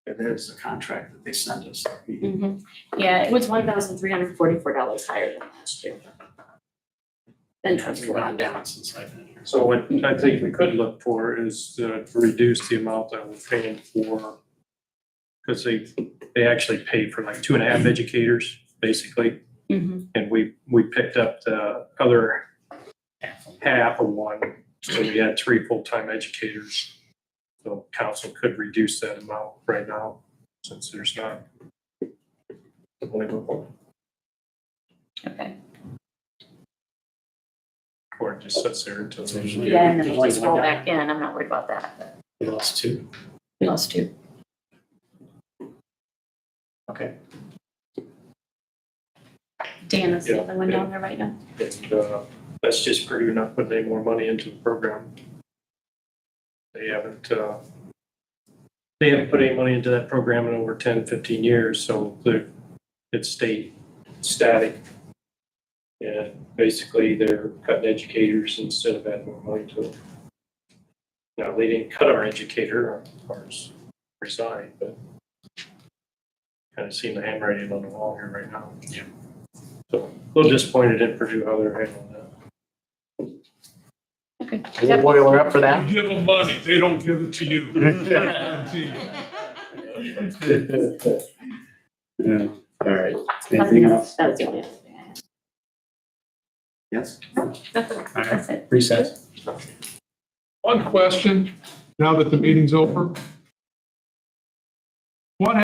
It is the contract that they sent us. Mhm. Yeah, it was $1,344 higher than last year. Then Has gone down since I've been here. So what I think we could look for is to reduce the amount that we're paying for. Because they actually pay for like 2.5 educators, basically. Mhm. And we picked up the other half of one, so we had 3 full-time educators. So council could reduce that amount right now, since there's not. Okay. Or it just sits there until. Yeah, and then we just roll back in. I'm not worried about that. We lost 2. We lost 2. Okay. Dan is the Yeah, other one down there right now. And that's just Purdue not putting any more money into the program. They haven't put any money into that program in over 10, 15 years, so it's stayed static. And basically, they're cutting educators instead of adding more money to them. Now, they didn't cut our educator, ours resigned, but kind of seeing the handwriting on the wall here right now. Yeah. So a little disappointed in Purdue how they're handling that. Okay. We'll boil her up for that. You give them money, they don't give it to you. Yeah. All right. Anything else? That was the only other thing I had. Yes. That's it. All right. That's it. Recess. One question, now that the meeting's over,